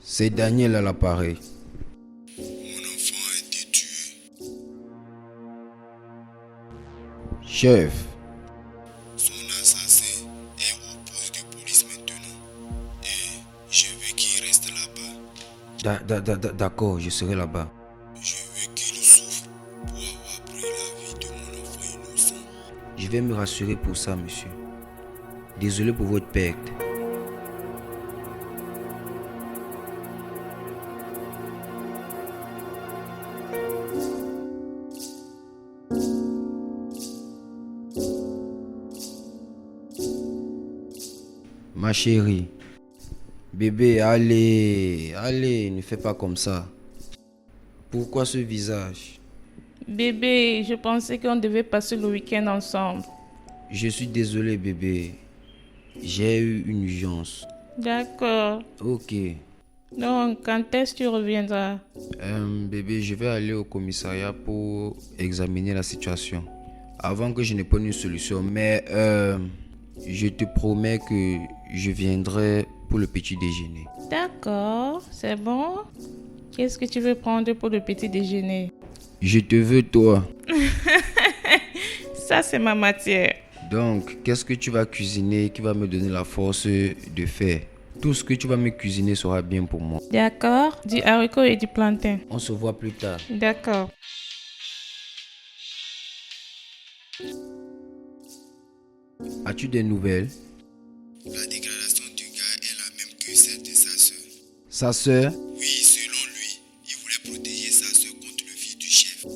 C'est Daniel à l'appareil. Mon enfant a été tué. Chef, Son assassin est au poste de police maintenant. Et je veux qu'il reste là-bas. d'accord, je serai là-bas. Je veux qu'il souffre pour avoir pris la vie de mon enfant innocent. Je vais me rassurer pour ça, monsieur. Désolé pour votre perte. Ma chérie, bébé, allez, ne fais pas comme ça. Pourquoi ce visage? Bébé, je pensais qu'on devait passer le week-end ensemble. Je suis désolé, bébé. J'ai eu une urgence. D'accord. Ok. Donc, quand est-ce que tu reviendras? Bébé, je vais aller au commissariat pour examiner la situation. Avant que je ne prenne une solution. Mais je te promets que je viendrai pour le petit déjeuner. D'accord, c'est bon. Qu'est-ce que tu veux prendre pour le petit déjeuner? Je te veux, toi. Ça, c'est ma matière. Donc, qu'est-ce que tu vas cuisiner qui va me donner la force de faire? Tout ce que tu vas me cuisiner sera bien pour moi. D'accord, du haricot et du plantain. On se voit plus tard. D'accord. As-tu des nouvelles? La déclaration du gars est la même que celle de sa sœur. Sa sœur? Oui, selon lui, il voulait protéger sa sœur contre le fils du chef.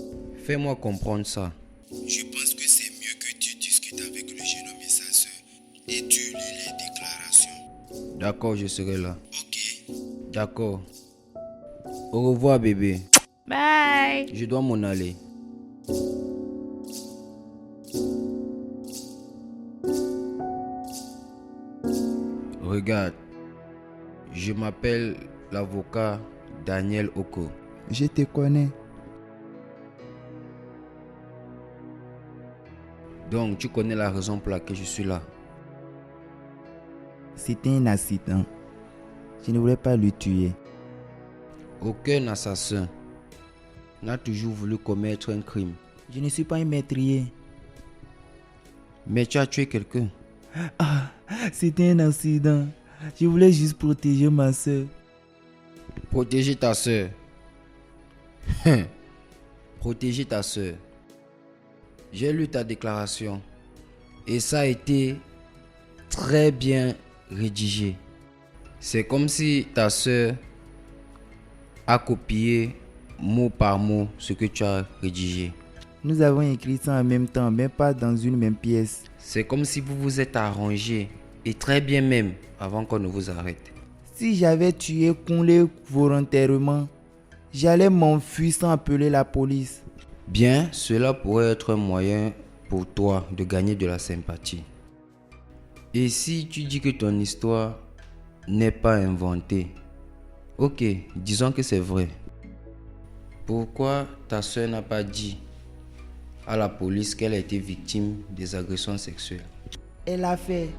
Fais-moi comprendre ça. Je pense que c'est mieux que tu discutes avec le jeune homme et sa sœur et tu lis les déclarations. D'accord, je serai là. Ok? D'accord. Au revoir, bébé. Bye. Je dois m'en aller. Regarde, je m'appelle l'avocat Daniel Oko. Je te connais. Donc, tu connais la raison pour laquelle je suis là. C'était un accident. Je ne voulais pas le tuer. Aucun assassin n'a toujours voulu commettre un crime. Je ne suis pas un meurtrier. Mais tu as tué quelqu'un. Ah, c'était un accident. Je voulais juste protéger ma soeur. Protéger ta soeur. Protéger ta soeur. J'ai lu ta déclaration et ça a été très bien rédigé. C'est comme si ta soeur a copié mot par mot ce que tu as rédigé. Nous avons écrit ça en même temps, mais pas dans une même pièce. C'est comme si vous vous êtes arrangé et très bien même avant qu'on ne vous arrête. Si j'avais tué Kunle volontairement, j'allais m'enfuir sans appeler la police. Bien, cela pourrait être un moyen pour toi de gagner de la sympathie. Et si tu dis que ton histoire n'est pas inventée, ok, disons que c'est vrai. Pourquoi ta soeur n'a pas dit à la police qu'elle a été victime des agressions sexuelles? elle a fait.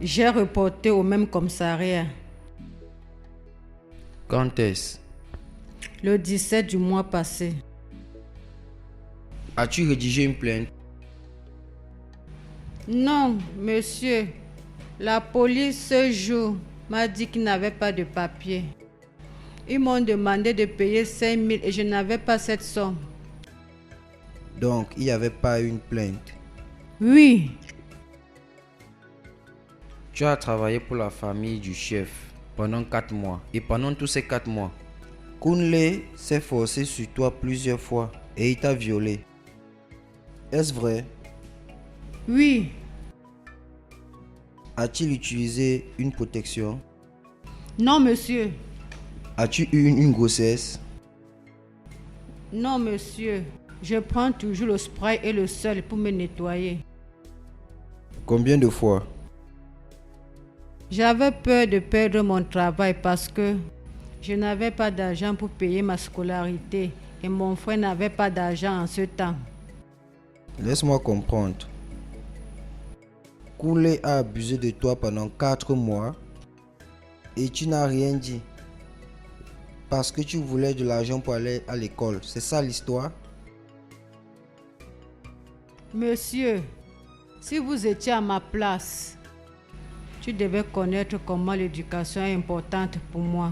J'ai reporté au même commissariat Quand est-ce? le 17 du mois passé. As-tu rédigé une plainte? Non, monsieur. La police ce jour m'a dit qu'il n'avait pas de papier. Ils m'ont demandé de payer 5 000 et je n'avais pas cette somme. Donc, il n'y avait pas une plainte. Oui, Tu as travaillé pour la famille du chef pendant 4 mois. Et pendant tous ces 4 mois, Kunle s'est forcé sur toi plusieurs fois et il t'a violé. Est-ce vrai? oui, A-t-il utilisé une protection? non, monsieur. As-tu eu une grossesse? Non, monsieur. Je prends toujours le spray et le sel pour me nettoyer. Combien de fois? J'avais peur de perdre mon travail parce que je n'avais pas d'argent pour payer ma scolarité et mon frère n'avait pas d'argent en ce temps. Laisse-moi comprendre. Kunle a abusé de toi pendant 4 mois et tu n'as rien dit. Parce que tu voulais de l'argent pour aller à l'école. C'est ça l'histoire? Monsieur, si vous étiez à ma place, tu devais connaître comment l'éducation est importante pour moi.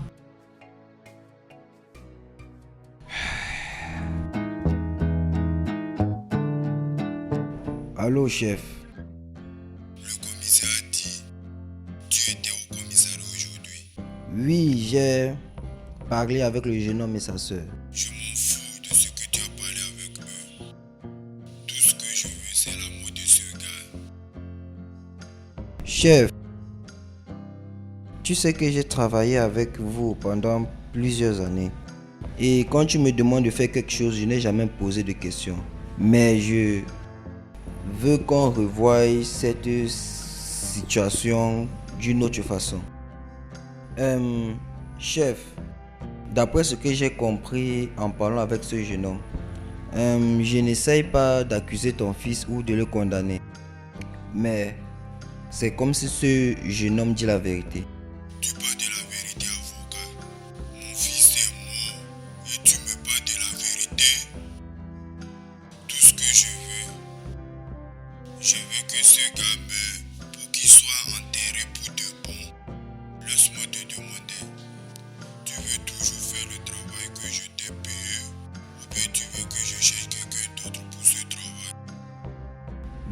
Allô, chef. Le commissaire a dit, tu étais au commissariat aujourd'hui. Oui, j'ai parlé avec le jeune homme et sa soeur. Je m'en fous de ce que tu as parlé avec eux. Tout ce que je veux, c'est la mort de ce gars. Chef, tu sais que j'ai travaillé avec vous pendant plusieurs années. Et quand tu me demandes de faire quelque chose, je n'ai jamais posé de questions. Mais je veux qu'on revoie cette situation d'une autre façon. Chef, d'après ce que j'ai compris en parlant avec ce jeune homme, je n'essaye pas d'accuser ton fils ou de le condamner. Mais c'est comme si ce jeune homme dit la vérité. Tu parles de la vérité, avocat. Mon fils est mort et tu me parles de la vérité. Tout ce que je veux que ce gars meure pour qu'il soit enterré pour de bon. Laisse-moi te demander, tu veux toujours faire le travail que je t'ai payé ou bien tu veux que je cherche quelqu'un d'autre pour ce travail?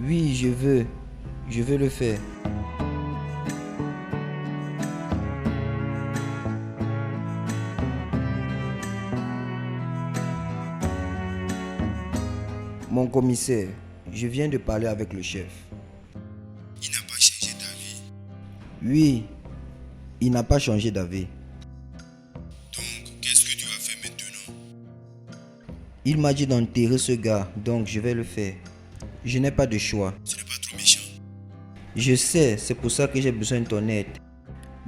Oui, je veux le faire. Mon commissaire, je viens de parler avec le chef. Il n'a pas changé d'avis. Oui, il n'a pas changé d'avis. Donc, qu'est-ce que tu vas faire maintenant? Il m'a dit d'enterrer ce gars, donc je vais le faire. Je n'ai pas de choix. Ce n'est pas trop méchant. Je sais, c'est pour ça que j'ai besoin de ton aide.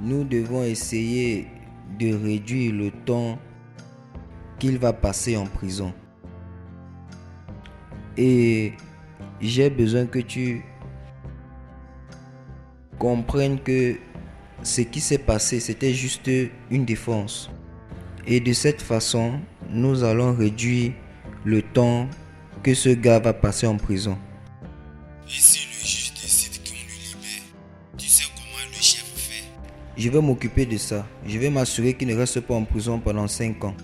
Nous devons essayer de réduire le temps qu'il va passer en prison. Et j'ai besoin que tu comprennes que ce qui s'est passé, c'était juste une défense. Et de cette façon, nous allons réduire le temps que ce gars va passer en prison. Et si le juge décide qu'on le libère, tu sais comment le chef fait? Je vais m'occuper de ça. Je vais m'assurer qu'il ne reste pas en prison pendant 5 ans.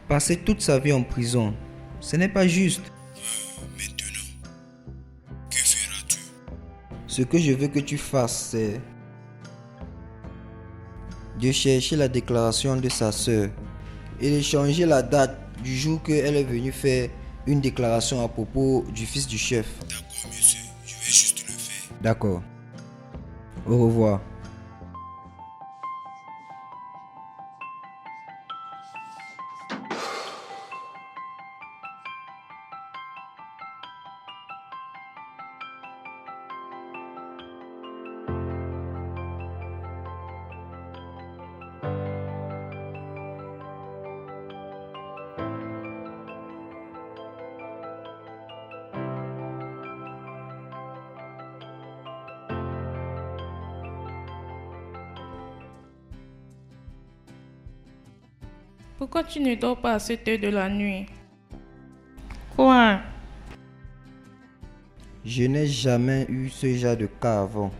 Passer toute sa vie en prison, ce n'est pas juste. Maintenant, que feras-tu? Ce que je veux que tu fasses, c'est de chercher la déclaration de sa sœur et de changer la date du jour qu'elle est venue faire une déclaration à propos du fils du chef. D'accord, monsieur, je vais juste le faire. D'accord. Au revoir. Pourquoi tu ne dors pas à cette heure de la nuit? Quoi? Je n'ai jamais eu ce genre de cas avant.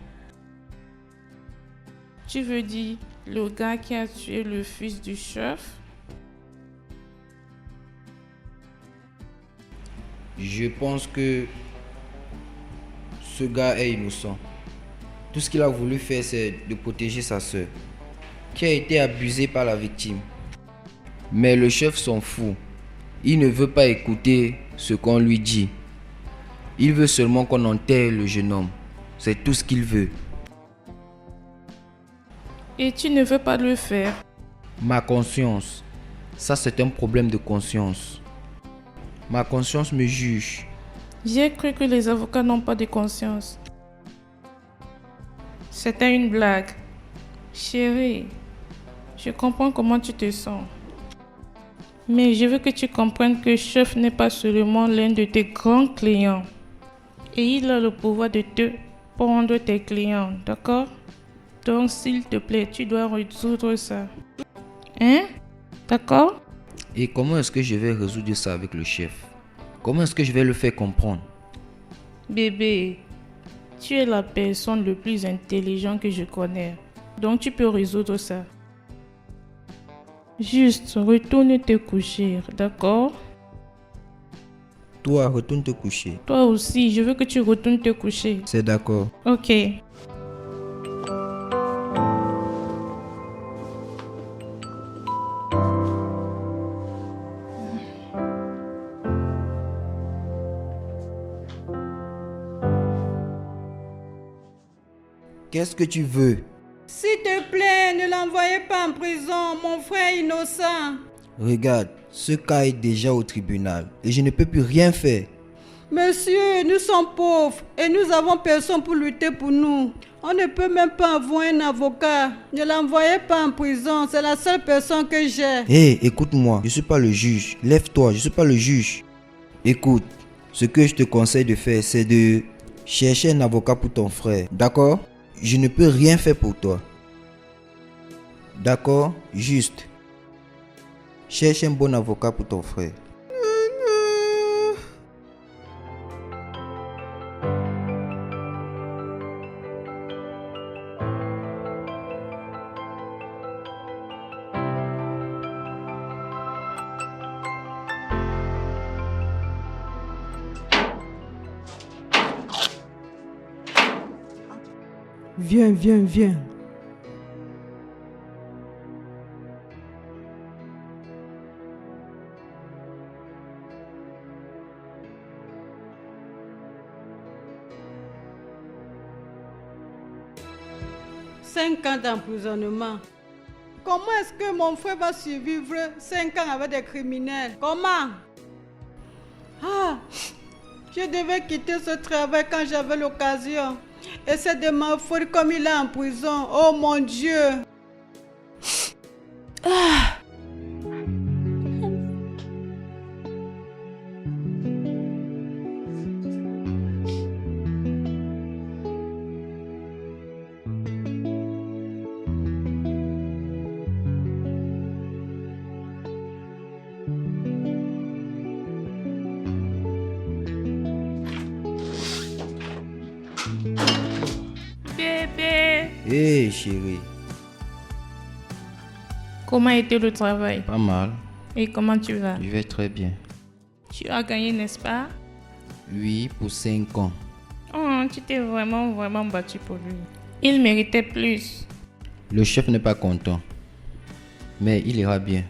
Tu veux dire le gars qui a tué le fils du chef? Je pense que ce gars est innocent. Tout ce qu'il a voulu faire, c'est de protéger sa sœur, qui a été abusée par la victime. Mais le chef s'en fout. Il ne veut pas écouter ce qu'on lui dit. Il veut seulement qu'on enterre le jeune homme. C'est tout ce qu'il veut. Et tu ne veux pas le faire? Ma conscience, ça c'est un problème de conscience. Ma conscience me juge. J'ai cru que les avocats n'ont pas de conscience. C'était une blague. Chérie, je comprends comment tu te sens. Mais je veux que tu comprennes que chef n'est pas seulement l'un de tes grands clients. Et il a le pouvoir de te prendre tes clients, d'accord? Donc s'il te plaît, tu dois résoudre ça. Hein? D'accord? Et comment est-ce que je vais résoudre ça avec le chef? Comment est-ce que je vais le faire comprendre? Bébé, tu es la personne le plus intelligente que je connais. Donc tu peux résoudre ça. Juste, retourne te coucher, d'accord? Toi, retourne te coucher. Toi aussi, je veux que tu retournes te coucher. C'est d'accord. Ok. Qu'est-ce que tu veux? S'il te plaît, ne l'envoyez pas en prison, mon frère est innocent. Regarde, ce cas est déjà au tribunal et je ne peux plus rien faire. Monsieur, nous sommes pauvres et nous avons personne pour lutter pour nous. On ne peut même pas avoir un avocat. Ne l'envoyez pas en prison, c'est la seule personne que j'ai. Hé, écoute-moi, je ne suis pas le juge. Lève-toi, je ne suis pas le juge. Écoute, ce que je te conseille de faire, c'est de chercher un avocat pour ton frère. D'accord? Je ne peux rien faire pour toi. D'accord? Juste. Cherche un bon avocat pour ton frère. Viens, viens, viens. Cinq ans d'emprisonnement. Comment est-ce que mon frère va survivre 5 ans avec des criminels? Comment? Ah, je devais quitter ce travail quand j'avais l'occasion. Et c'est de ma faute comme il est en prison. Oh mon Dieu! Bébé, Hé chérie, comment était le travail? pas mal. Et comment tu vas? Je vais très bien. Tu as gagné, n'est-ce pas? Oui, pour 5 ans. Oh, tu t'es vraiment battu pour lui. Il méritait plus. Le chef n'est pas content. Mais il ira bien.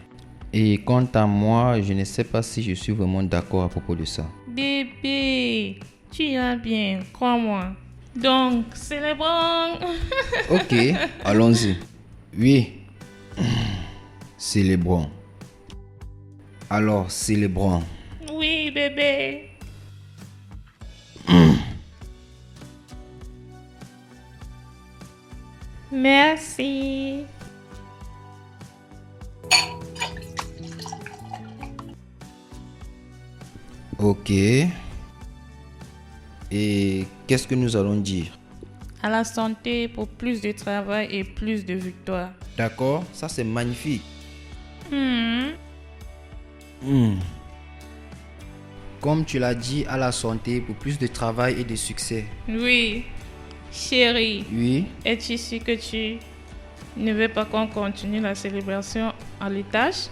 Et quant à moi, je ne sais pas si je suis vraiment d'accord à propos de ça. Bébé, tu iras bien, crois-moi. Donc, célébrons. Ok, allons-y. Oui. Célébrons. Alors, célébrons. Oui, bébé. Merci. Ok. Et qu'est-ce que nous allons dire? À la santé pour plus de travail et plus de victoires. D'accord, ça c'est magnifique. Comme tu l'as dit, à la santé pour plus de travail et de succès. Oui. Chérie, Oui. es-tu sûr que tu ne veux pas qu'on continue la célébration à l'étage?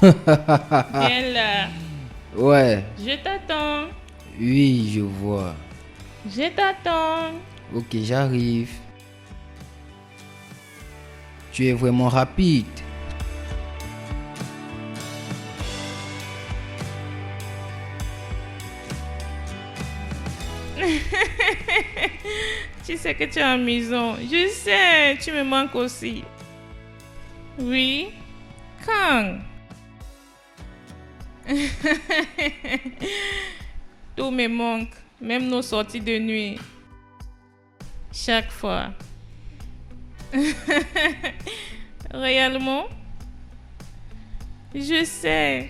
Viens là. Ouais. Je t'attends. Oui, je vois. Je t'attends. Ok, j'arrive. Tu es vraiment rapide. Tu sais que tu es amusant. Je sais, tu me manques aussi. Oui. Quand? Tout me manque, même nos sorties de nuit. Chaque fois. Réellement? Je sais.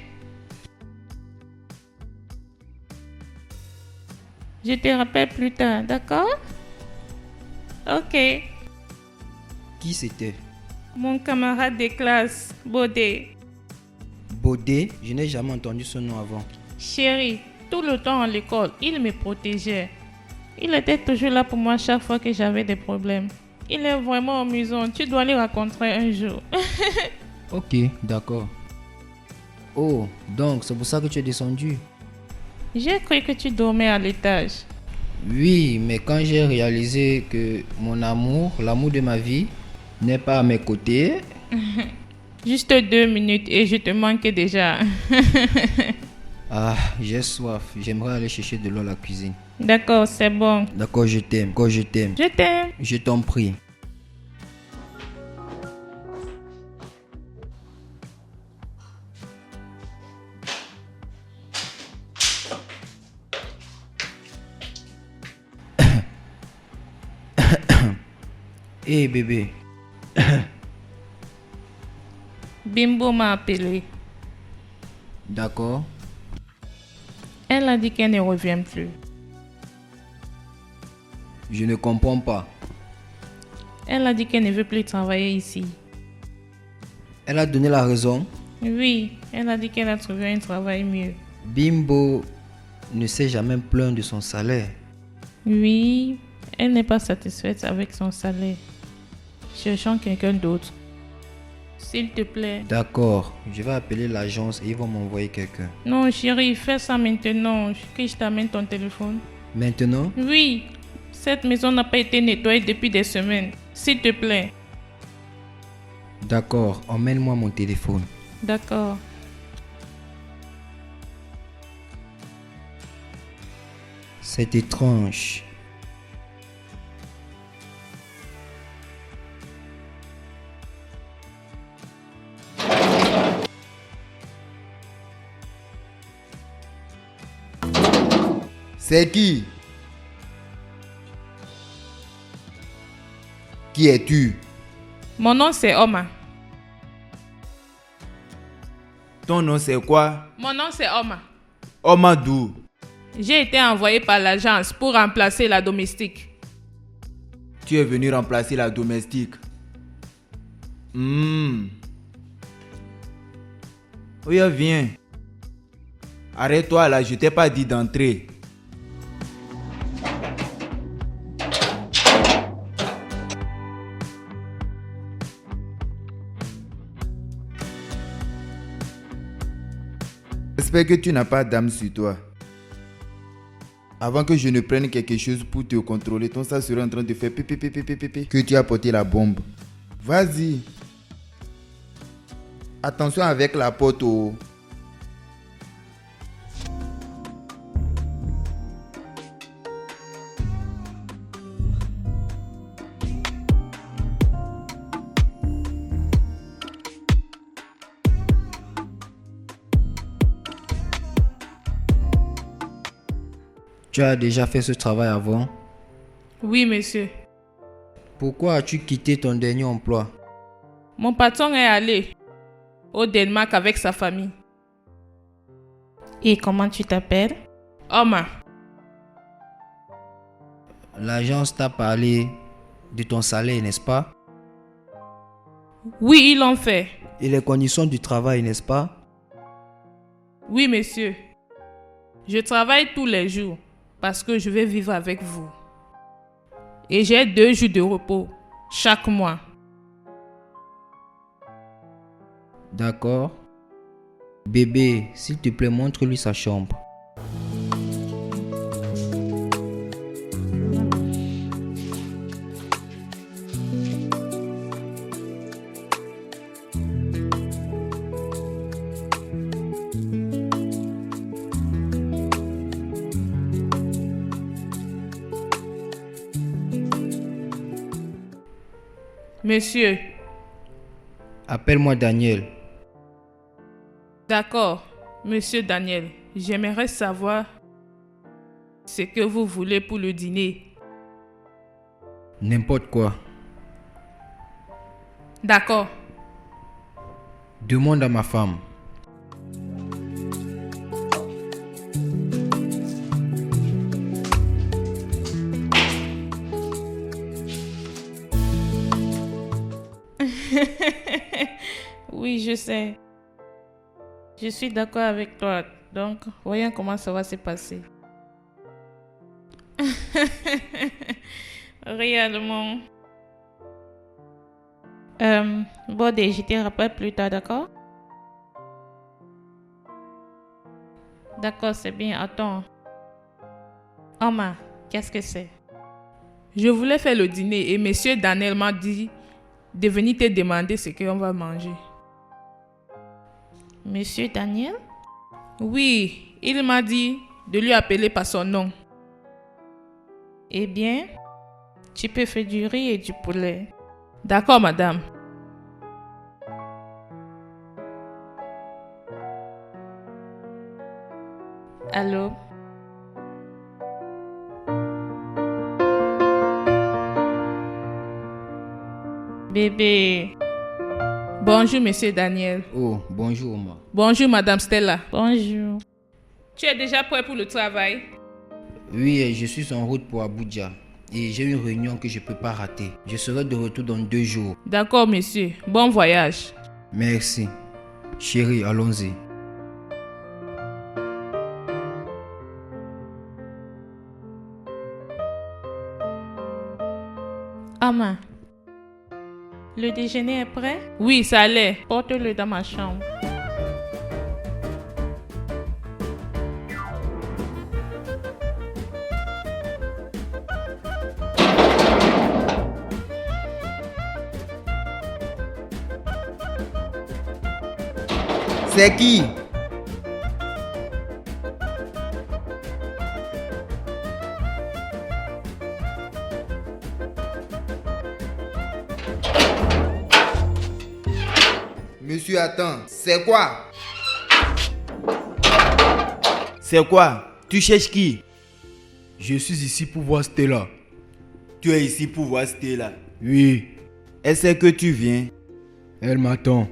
Je te rappelle plus tard, d'accord? Ok. Qui c'était? Mon camarade de classe, Bodé. Bodé? Je n'ai jamais entendu ce nom avant. Chérie, tout le temps à l'école, il me protégeait. Il était toujours là pour moi chaque fois que j'avais des problèmes. Il est vraiment amusant. Tu dois le rencontrer un jour. Ok, d'accord. Oh, donc c'est pour ça que tu es descendu? J'ai cru que tu dormais à l'étage. Oui, mais quand j'ai réalisé que mon amour, l'amour de ma vie, n'est pas à mes côtés. Juste 2 minutes et je te manque déjà. Ah, j'ai soif. J'aimerais aller chercher de l'eau à la cuisine. D'accord, c'est bon. D'accord, je t'aime. D'accord, je t'aime. Je t'aime. Je t'en prie. Hé bébé, Bimbo m'a appelé. d'accord. Elle a dit qu'elle ne revient plus. Je ne comprends pas. Elle a dit qu'elle ne veut plus travailler ici. Elle a donné la raison. Oui, elle a dit qu'elle a trouvé un travail mieux. Bimbo ne s'est jamais plaint de son salaire. Oui, elle n'est pas satisfaite avec son salaire. Cherchons quelqu'un d'autre. S'il te plaît. D'accord, je vais appeler l'agence et ils vont m'envoyer quelqu'un. Non, chérie, fais ça maintenant. Que je t'amène ton téléphone. Maintenant? Oui, cette maison n'a pas été nettoyée depuis des semaines. S'il te plaît. D'accord, emmène-moi mon téléphone. D'accord. C'est étrange. C'est qui? Qui es-tu? Mon nom c'est Oma. Ton nom c'est quoi? Mon nom c'est Oma. Omadou. J'ai été envoyé par l'agence pour remplacer la domestique. Tu es venu remplacer la domestique. Oui, viens. Arrête-toi là, je t'ai pas dit d'entrer. J'espère que tu n'as pas d'âme sur toi. Avant que je ne prenne quelque chose pour te contrôler, ton sang serait en train de faire pipi que tu as porté la bombe. Vas-y. Attention avec la porte. Oh. Tu as déjà fait ce travail avant? Oui, monsieur. Pourquoi as-tu quitté ton dernier emploi? Mon patron est allé au Danemark avec sa famille. Et comment tu t'appelles? Oma. L'agence t'a parlé de ton salaire, n'est-ce pas? Oui, ils l'ont fait. Et les conditions du travail, n'est-ce pas? Oui, monsieur. Je travaille tous les jours parce que je vais vivre avec vous. Et j'ai 2 jours de repos chaque mois. D'accord. Bébé, s'il te plaît, montre-lui sa chambre. Monsieur, Appelle-moi Daniel. d'accord, monsieur Daniel, j'aimerais savoir ce que vous voulez pour le dîner. N'importe quoi. D'accord. Demande à ma femme. Oui, je sais. Je suis d'accord avec toi. Donc, voyons comment ça va se passer. Réellement. Bon, je te rappelle plus tard, d'accord? D'accord, c'est bien. Attends. Oma, qu'est-ce que c'est? Je voulais faire le dîner et monsieur Daniel m'a dit de venir te demander ce qu'on va manger. Monsieur Daniel? Oui, il m'a dit de lui appeler par son nom. Eh bien, tu peux faire du riz et du poulet. D'accord, madame. Allô? Bébé. Bonjour, monsieur Daniel. Oh, bonjour, Oma. Bonjour, madame Stella. Bonjour. Tu es déjà prêt pour le travail? Oui, je suis en route pour Abuja. Et j'ai une réunion que je ne peux pas rater. Je serai de retour dans 2 jours. D'accord, monsieur. Bon voyage. Merci. Chérie, allons-y. Ama, le déjeuner est prêt? Oui, ça l'est. Porte-le dans ma chambre. C'est qui? Monsieur, attends, c'est quoi? C'est quoi? Tu cherches qui? Je suis ici pour voir Stella. Tu es ici pour voir Stella. Oui, Elle sait que tu viens. elle m'attend.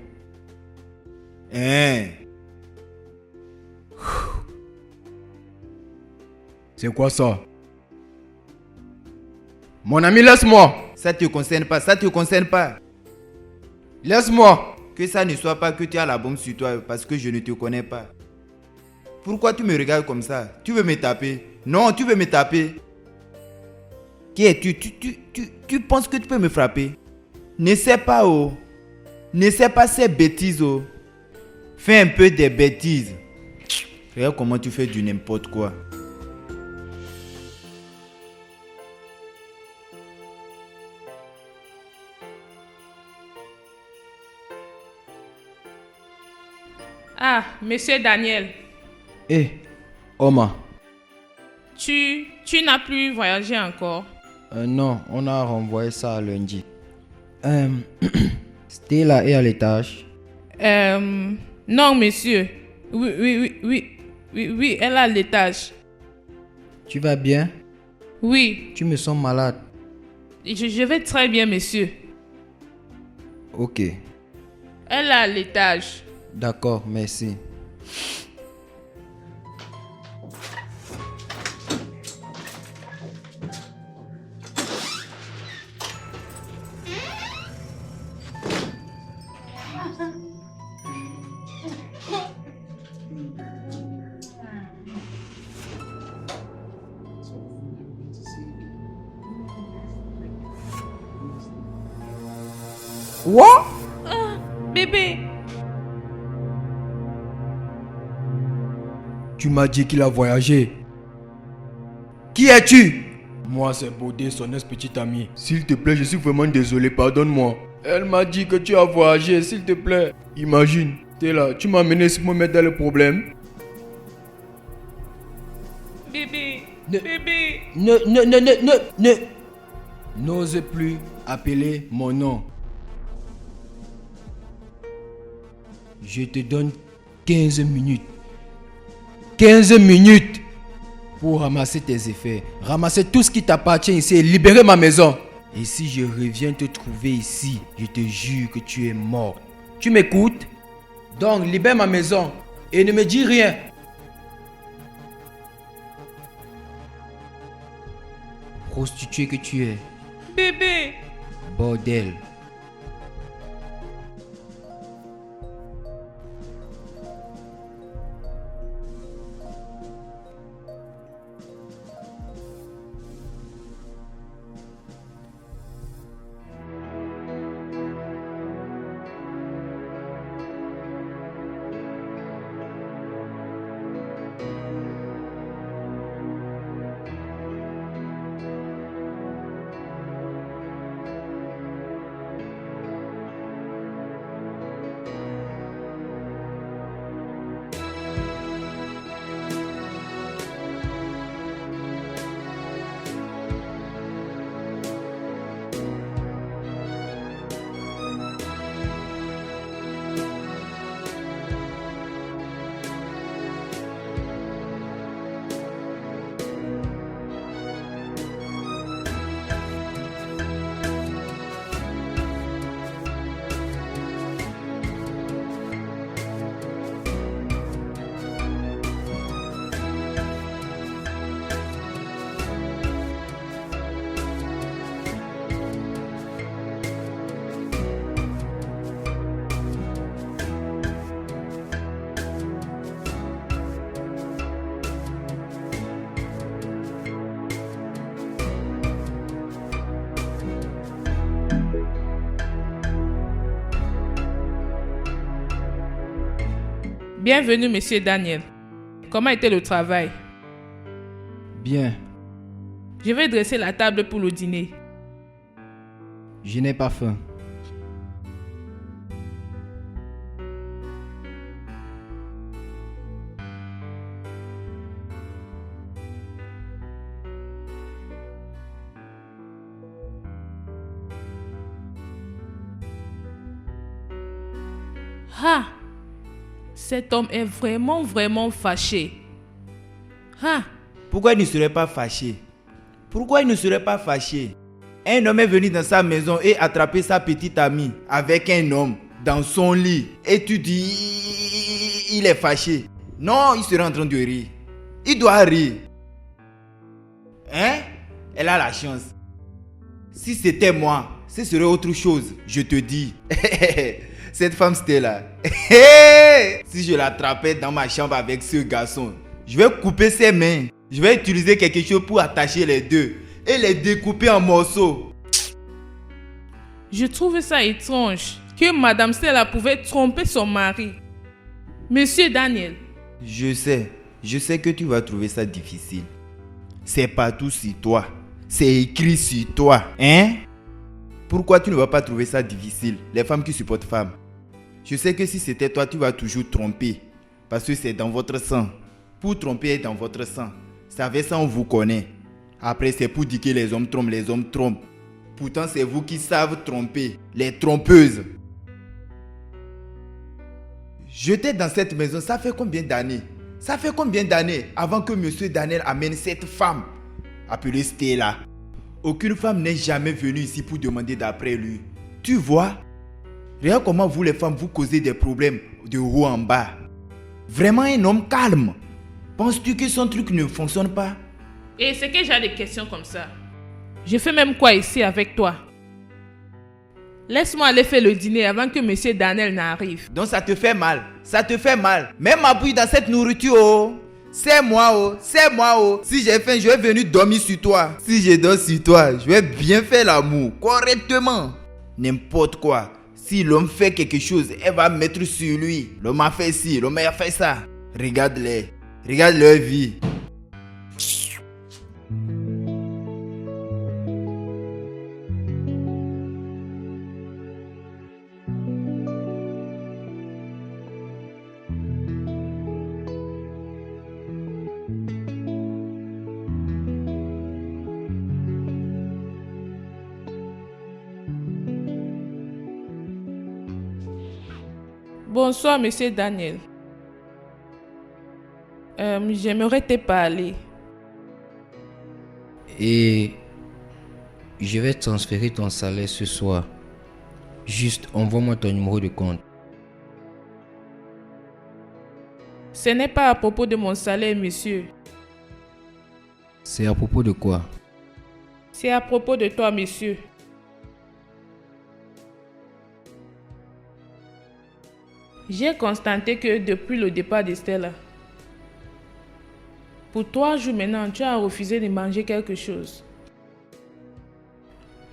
Hein? C'est quoi ça? Mon ami, laisse-moi. Ça te concerne pas, ça te concerne pas. Laisse-moi. Que ça ne soit pas que tu as la bombe sur toi parce que je ne te connais pas. Pourquoi tu me regardes comme ça? Tu veux me taper? Non, tu veux me taper. Qui es-tu? Tu penses que tu peux me frapper? Ne sais pas, oh. Ne sais pas ces bêtises, oh. Fais un peu des bêtises. Regarde comment tu fais du n'importe quoi. Ah, monsieur Daniel, Eh, Oma. tu n'as plus voyagé encore? Non, on a renvoyé ça à lundi. Stella est à l'étage. Non, monsieur. Oui, elle est à l'étage. Tu vas bien? Oui, Tu me sens malade. je vais très bien, monsieur. Ok. Elle est à l'étage. D'accord, merci. Quoi? Bébé, Tu m'as dit qu'il a voyagé. Qui es-tu? Moi, c'est Baudé, son ex-petite amie. S'il te plaît, je suis vraiment désolé, pardonne-moi. Elle m'a dit que tu as voyagé, s'il te plaît. Imagine, t'es là, tu m'as amené ici pour me mettre dans le problème. bébé, Ne- bébé. N'osez plus appeler mon nom. Je te donne 15 minutes. 15 minutes pour ramasser tes effets. Ramasser tout ce qui t'appartient ici et libérer ma maison. Et si je reviens te trouver ici, je te jure que tu es mort. Tu m'écoutes? Donc libère ma maison et ne me dis rien. Prostituée que tu es. Bébé, Bordel. bienvenue, monsieur Daniel. Comment était le travail? Bien, Je vais dresser la table pour le dîner. je n'ai pas faim. Ah! Cet homme est vraiment fâché. Ah! Pourquoi il ne serait pas fâché? Pourquoi il ne serait pas fâché? Un homme est venu dans sa maison et attrapé sa petite amie avec un homme dans son lit. Et tu dis, il est fâché. Non, il serait en train de rire. Il doit rire. Hein? Elle a la chance. Si c'était moi, ce serait autre chose, je te dis. Cette femme c'était là. Si je l'attrapais dans ma chambre avec ce garçon, je vais couper ses mains. Je vais utiliser quelque chose pour attacher les deux et les découper en morceaux. Je trouve ça étrange que Madame Stella pouvait tromper son mari. Monsieur Daniel, Je sais que tu vas trouver ça difficile. C'est partout sur toi. C'est écrit sur toi. Hein? Pourquoi tu ne vas pas trouver ça difficile? Les femmes qui supportent femmes. Je sais que si c'était toi, tu vas toujours tromper. Parce que c'est dans votre sang. Pour tromper est dans votre sang. C'est avec ça on vous connaît. Après c'est pour dire que les hommes trompent. Pourtant c'est vous qui savez tromper. Les trompeuses. J'étais dans cette maison, ça fait combien d'années? Ça fait combien d'années avant que monsieur Daniel amène cette femme appelée Stella? Aucune femme n'est jamais venue ici pour demander d'après lui. Tu vois? Regarde comment vous les femmes vous causez des problèmes de haut en bas. Vraiment un homme calme. Penses-tu que son truc ne fonctionne pas? et c'est que j'ai des questions comme ça. Je fais même quoi ici avec toi? Laisse-moi aller faire le dîner avant que monsieur Daniel n'arrive. Donc ça te fait mal. Ça te fait mal. Même ma bouille dans cette nourriture, oh. C'est moi, oh. C'est moi, oh. Si j'ai faim, je vais venir dormir sur toi. Si je dors sur toi, je vais bien faire l'amour. Correctement. N'importe quoi. Si l'homme fait quelque chose, elle va mettre sur lui. L'homme a fait ci, l'homme a fait ça. Regarde-les. Regarde leur vie. Bonsoir, monsieur Daniel. J'aimerais te parler. Et je vais transférer ton salaire ce soir. Juste envoie-moi ton numéro de compte. Ce n'est pas à propos de mon salaire, monsieur. C'est à propos de quoi? C'est à propos de toi, monsieur. J'ai constaté que depuis le départ de Stella, pour 3 jours maintenant, tu as refusé de manger quelque chose.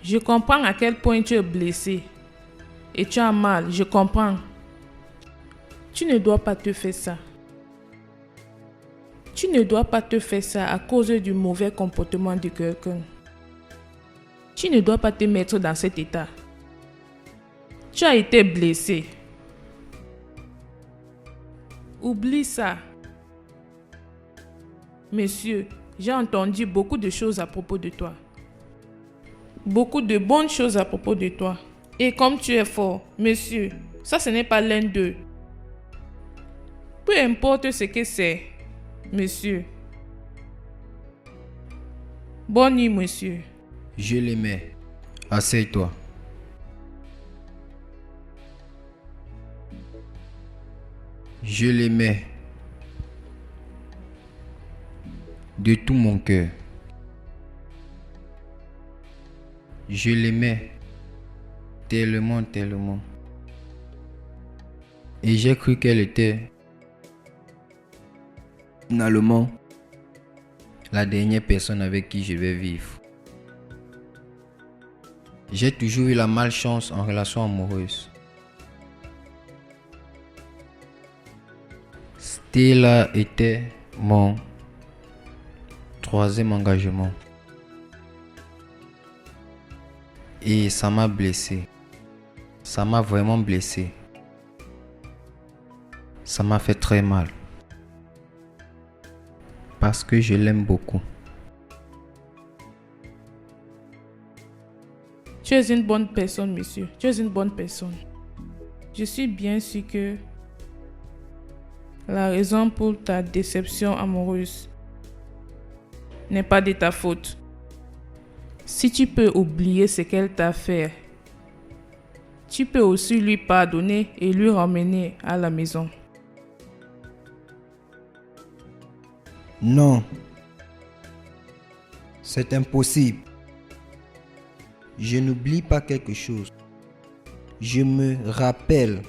Je comprends à quel point tu es blessé et tu as mal, je comprends. Tu ne dois pas te faire ça. Tu ne dois pas te faire ça à cause du mauvais comportement de quelqu'un. Tu ne dois pas te mettre dans cet état. Tu as été blessé. Oublie ça. Monsieur, j'ai entendu beaucoup de choses à propos de toi. Beaucoup de bonnes choses à propos de toi. Et comme tu es fort, monsieur, ça ce n'est pas l'un d'eux. Peu importe ce que c'est, monsieur. Bonne nuit, monsieur. Je l'aimais. Assieds-toi. Je l'aimais de tout mon cœur. Je l'aimais tellement, tellement. Et j'ai cru qu'elle était finalement la dernière personne avec qui je vais vivre. J'ai toujours eu la malchance en relation amoureuse. Stella était mon 3e engagement. Et ça m'a blessé. Ça m'a vraiment blessé. Ça m'a fait très mal. Parce que je l'aime beaucoup. Tu es une bonne personne, monsieur. Tu es une bonne personne. Je suis bien sûr que la raison pour ta déception amoureuse n'est pas de ta faute. Si tu peux oublier ce qu'elle t'a fait, tu peux aussi lui pardonner et lui ramener à la maison. Non. C'est impossible. Je n'oublie pas quelque chose. Je me rappelle.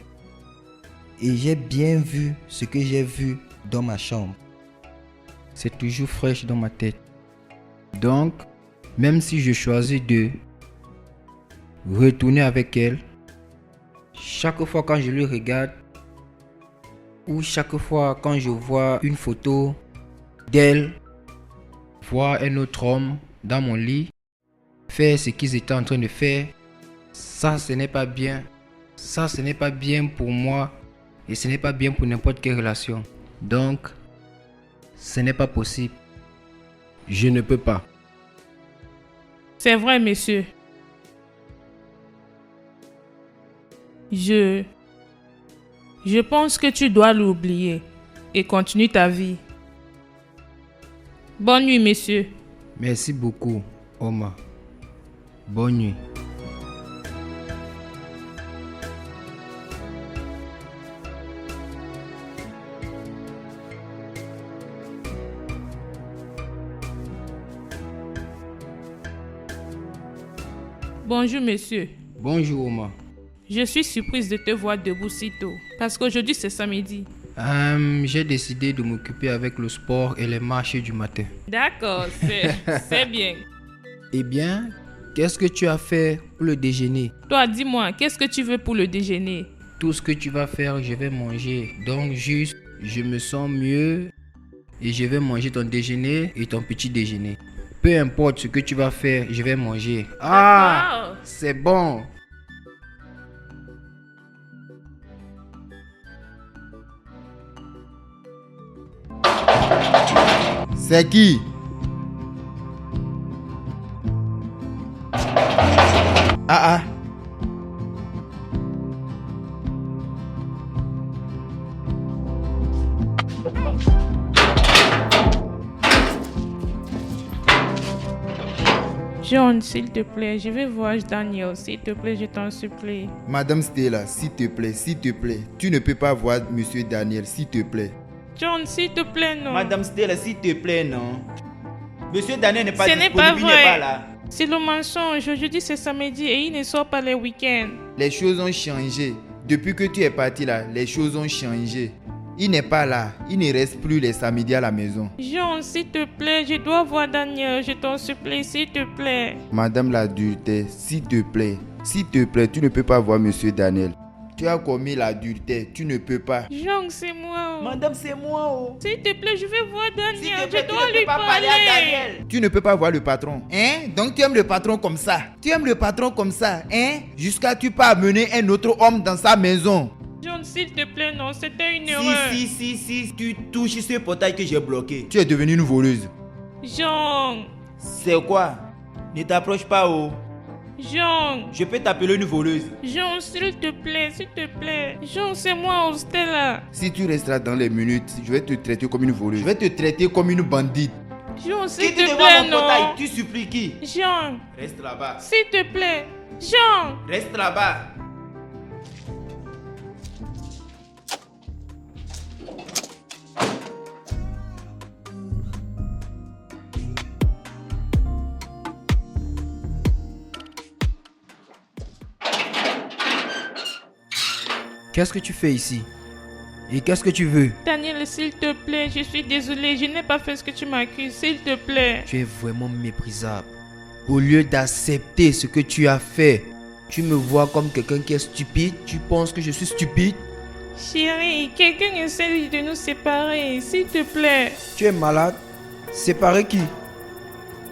Et j'ai bien vu ce que j'ai vu dans ma chambre. C'est toujours fraîche dans ma tête. Donc, même si je choisis de retourner avec elle, chaque fois quand je le regarde, ou chaque fois quand je vois une photo d'elle, voir un autre homme dans mon lit, faire ce qu'ils étaient en train de faire, ça ce n'est pas bien. Ça ce n'est pas bien pour moi. Et ce n'est pas bien pour n'importe quelle relation. Donc, ce n'est pas possible. Je ne peux pas. C'est vrai, monsieur. Je pense que tu dois l'oublier et continuer ta vie. Bonne nuit, monsieur. Merci beaucoup, Omar. Bonne nuit. Bonjour, monsieur. Bonjour, Omar. Je suis surprise de te voir debout si tôt, parce qu'aujourd'hui c'est samedi. J'ai décidé de m'occuper avec le sport et les marches du matin. D'accord, c'est bien. Eh bien, qu'est-ce que tu as fait pour le déjeuner? Toi, dis-moi, qu'est-ce que tu veux pour le déjeuner? Tout ce que tu vas faire, je vais manger. Donc juste, je me sens mieux et je vais manger ton déjeuner et ton petit déjeuner. Peu importe ce que tu vas faire, je vais manger. Ah, D'accord. c'est bon. C'est qui? Ah ah. John, s'il te plaît, je vais voir Daniel. S'il te plaît, je t'en supplie. Madame Stella, s'il te plaît, tu ne peux pas voir Monsieur Daniel, s'il te plaît. John, s'il te plaît, non. Madame Stella, s'il te plaît, non. Monsieur Daniel n'est pas Ce n'est disponible, pas il n'est pas vrai. là. C'est le mensonge. Aujourd'hui, c'est samedi et il ne sort pas les week-ends. Les choses ont changé. Depuis que tu es parti là, les choses ont changé. Il n'est pas là. Il ne reste plus les samedis à la maison. John, s'il te plaît, je dois voir Daniel. Je t'en supplie, s'il te plaît. Madame l'adultère, s'il te plaît, tu ne peux pas voir Monsieur Daniel. Tu as commis l'adultère, tu ne peux pas. John, c'est moi. Madame, c'est moi. Oh. S'il te plaît, je vais voir Daniel. S'il te plaît, Je tu dois ne peux lui pas parler à parler. Daniel. Tu ne peux pas voir le patron. Hein? Donc tu aimes le patron comme ça. Tu aimes le patron comme ça, hein? Jusqu'à tu peux amener un autre homme dans sa maison. John, s'il te plaît, non, c'était une erreur. Si, tu touches ce portail que j'ai bloqué. Tu es devenue une voleuse. John, C'est quoi? Ne t'approche pas, oh. John, Je peux t'appeler une voleuse. John, s'il te plaît, s'il te plaît. John, c'est moi, Stella. Si tu resteras dans les minutes, je vais te traiter comme une voleuse. Je vais te traiter comme une bandite. John, s'il Quitte te devant plaît, mon portail, non. tu supplies qui? John, Reste là-bas. s'il te plaît. John. Reste là-bas. Qu'est-ce que tu fais ici? Et qu'est-ce que tu veux? Daniel, s'il te plaît, je suis désolée, je n'ai pas fait ce que tu m'accuses, s'il te plaît. Tu es vraiment méprisable. Au lieu d'accepter ce que tu as fait, tu me vois comme quelqu'un qui est stupide. Tu penses que je suis stupide? Chérie, quelqu'un essaie de nous séparer, s'il te plaît. Tu es malade? Séparer qui?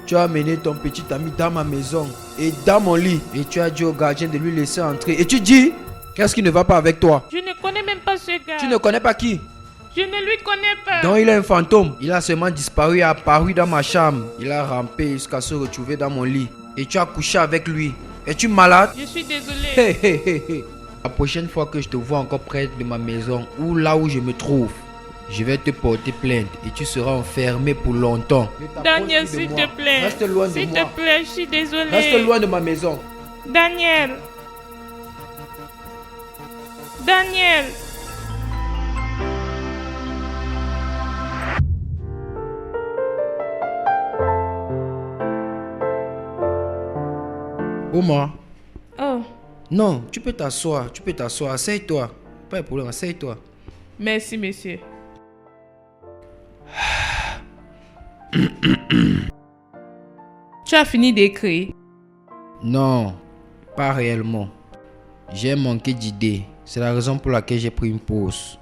Tu as amené ton petit ami dans ma maison et dans mon lit. Et tu as dit au gardien de lui laisser entrer. Et tu dis, qu'est-ce qui ne va pas avec toi? Je ne connais même pas ce gars. Tu ne connais pas qui? Je ne lui connais pas. Donc il est un fantôme. Il a seulement disparu et apparu dans ma chambre. Il a rampé jusqu'à se retrouver dans mon lit. Et tu as couché avec lui. Es-tu malade? Je suis désolée. Hé, hé, hé, hé. La prochaine fois que je te vois encore près de ma maison ou là où je me trouve, je vais te porter plainte et tu seras enfermé pour longtemps. Ne t'approche Daniel, plus de s'il moi. te plaît. Reste loin de S'il moi. te plaît, je suis désolée. Reste loin de ma maison. Daniel. Daniel. Omar. Oh, Non, tu peux t'asseoir. Assieds-toi. Pas de problème, assieds-toi. merci, monsieur. Tu as fini d'écrire. Non, pas réellement. J'ai manqué d'idées. C'est la raison pour laquelle j'ai pris une pause.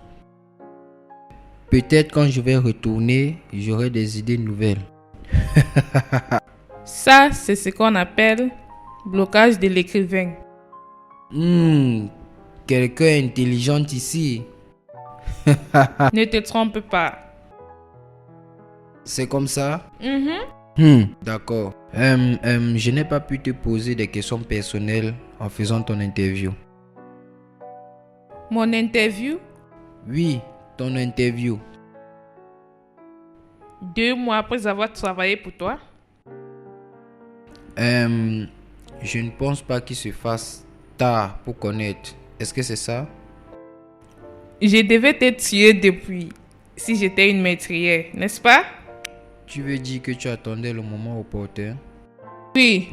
Peut-être quand je vais retourner, j'aurai des idées nouvelles. Ça, c'est ce qu'on appelle blocage de l'écrivain. Quelqu'un intelligent ici. Ne te trompe pas. C'est comme ça? Mhm. D'accord. Je n'ai pas pu te poser des questions personnelles en faisant ton interview. Mon interview, Oui, ton interview. 2 mois après avoir travaillé pour toi. Je ne pense pas qu'il se fasse tard pour connaître. Est-ce que c'est ça? Je devais te tuer depuis, si j'étais une maîtrière, n'est-ce pas? Tu veux dire que tu attendais le moment opportun? Oui.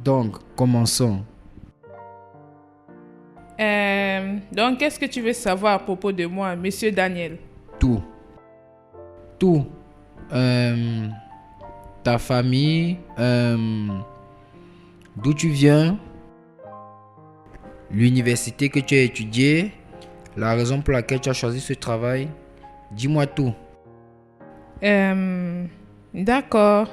Donc, commençons. Donc, qu'est-ce que tu veux savoir à propos de moi, monsieur Daniel? Tout. ta famille, d'où tu viens, l'université que tu as étudiée, la raison pour laquelle tu as choisi ce travail. Dis-moi tout. D'accord.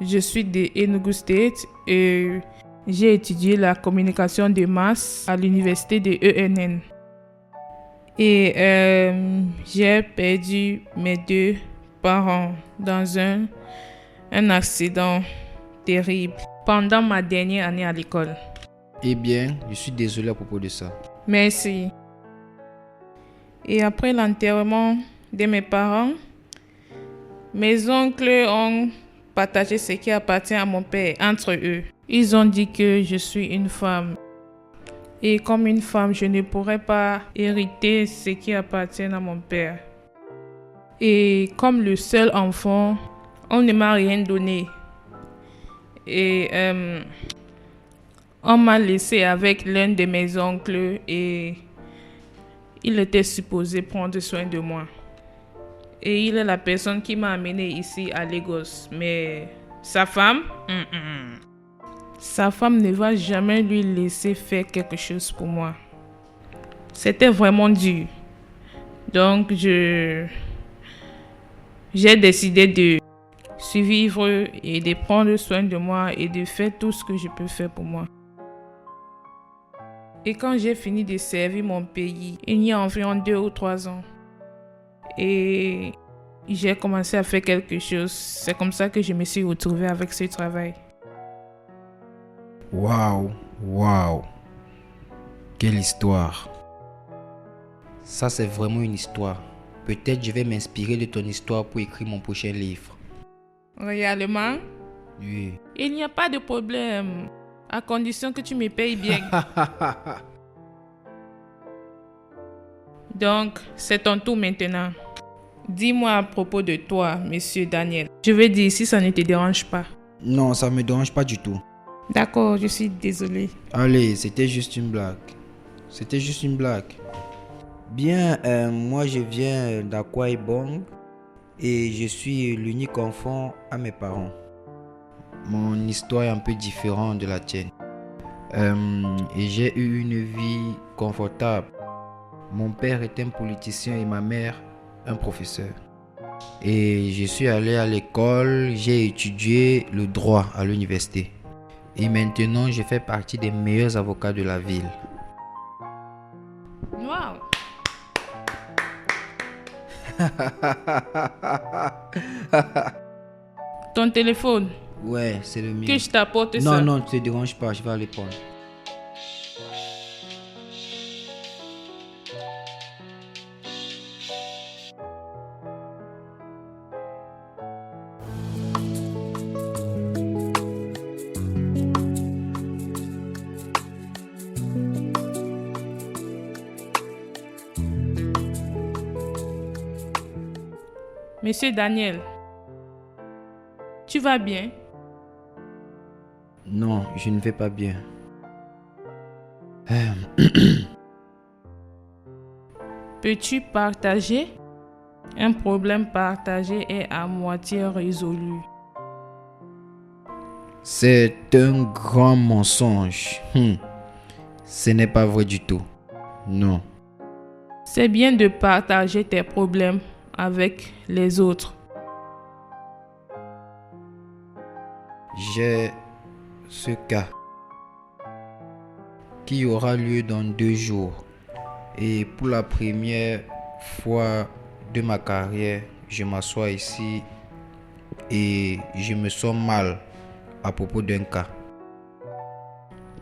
Je suis de Enugu State et j'ai étudié la communication de masse à l'université de ENN. Et j'ai perdu mes 2 parents dans un accident terrible pendant ma dernière année à l'école. Eh bien, je suis désolé à propos de ça. Merci. Et après l'enterrement de mes parents, mes oncles ont partagé ce qui appartient à mon père entre eux. Ils ont dit que je suis une femme. Et comme une femme, je ne pourrais pas hériter ce qui appartient à mon père. Et comme le seul enfant, on ne m'a rien donné. Et on m'a laissé avec l'un de mes oncles et il était supposé prendre soin de moi. Et il est la personne qui m'a amené ici à Lagos. Mais sa femme, sa femme ne va jamais lui laisser faire quelque chose pour moi. C'était vraiment dur. Donc j'ai décidé de survivre et de prendre soin de moi et de faire tout ce que je peux faire pour moi. Et quand j'ai fini de servir mon pays, il y a environ 2 ou 3 ans, et j'ai commencé à faire quelque chose. C'est comme ça que je me suis retrouvée avec ce travail. Waouh. Quelle histoire. Ça, c'est vraiment une histoire. Peut-être je vais m'inspirer de ton histoire pour écrire mon prochain livre. Réellement? Oui. Il n'y a pas de problème, à condition que tu me payes bien. Donc, c'est ton tour maintenant. Dis-moi à propos de toi, monsieur Daniel. Je veux dire si ça ne te dérange pas. Non, ça me dérange pas du tout. D'accord, je suis désolée. Allez, c'était juste une blague. Bien, moi je viens d'Akwa Ibom et je suis l'unique enfant à mes parents. Mon histoire est un peu différente de la tienne. Et j'ai eu une vie confortable. Mon père est un politicien et ma mère un professeur. Et je suis allé à l'école, j'ai étudié le droit à l'université. Et maintenant, je fais partie des meilleurs avocats de la ville. Wow. Ton téléphone, Ouais, c'est le mien. que je t'apporte ça. Non, ne te dérange pas, je vais aller prendre. Monsieur Daniel, tu vas bien? Non, je ne vais pas bien. Peux-tu partager? Un problème partagé est à moitié résolu. C'est un grand mensonge. Ce n'est pas vrai du tout. Non. C'est bien de partager tes problèmes avec les autres. J'ai ce cas qui aura lieu dans 2 jours. Et pour la première fois de ma carrière, je m'assois ici et je me sens mal à propos d'un cas.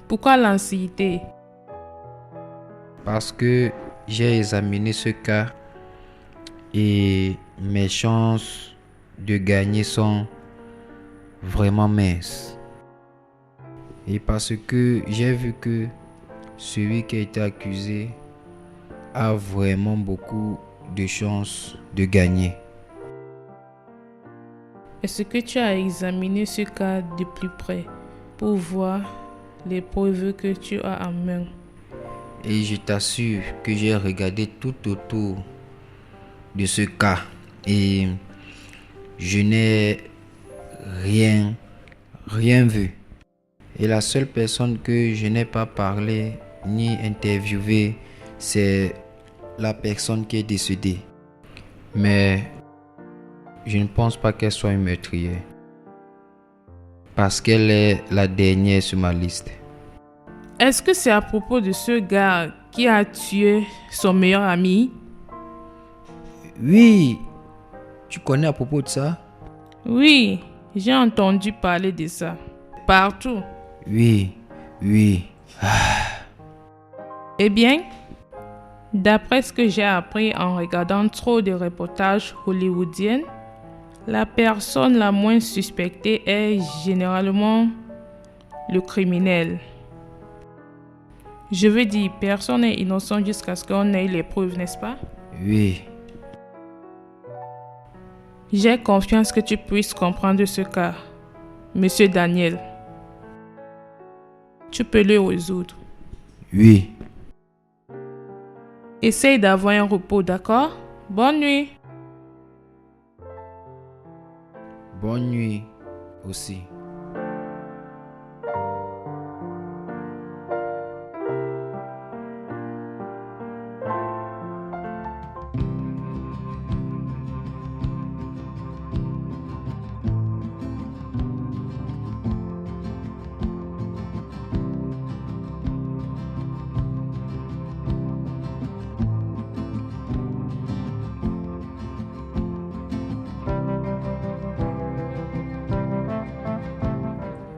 Pourquoi l'anxiété? Parce que j'ai examiné ce cas et mes chances de gagner sont vraiment minces. Et parce que j'ai vu que celui qui a été accusé a vraiment beaucoup de chances de gagner. Est-ce que tu as examiné ce cas de plus près pour voir les preuves que tu as en main? Et je t'assure que j'ai regardé tout autour de ce cas et je n'ai rien vu. Et la seule personne que je n'ai pas parlé ni interviewé, c'est la personne qui est décédée. Mais je ne pense pas qu'elle soit une meurtrière, parce qu'elle est la dernière sur ma liste. Est-ce que c'est à propos de ce gars qui a tué son meilleur ami? Oui, tu connais à propos de ça? Oui, j'ai entendu parler de ça. Partout. Oui. Eh bien, d'après ce que j'ai appris en regardant trop de reportages hollywoodiens, la personne la moins suspectée est généralement le criminel. Je veux dire, personne n'est innocent jusqu'à ce qu'on ait les preuves, n'est-ce pas? Oui. J'ai confiance que tu puisses comprendre ce cas, Monsieur Daniel. Tu peux le résoudre. Oui. Essaye d'avoir un repos, d'accord? Bonne nuit. Bonne nuit aussi.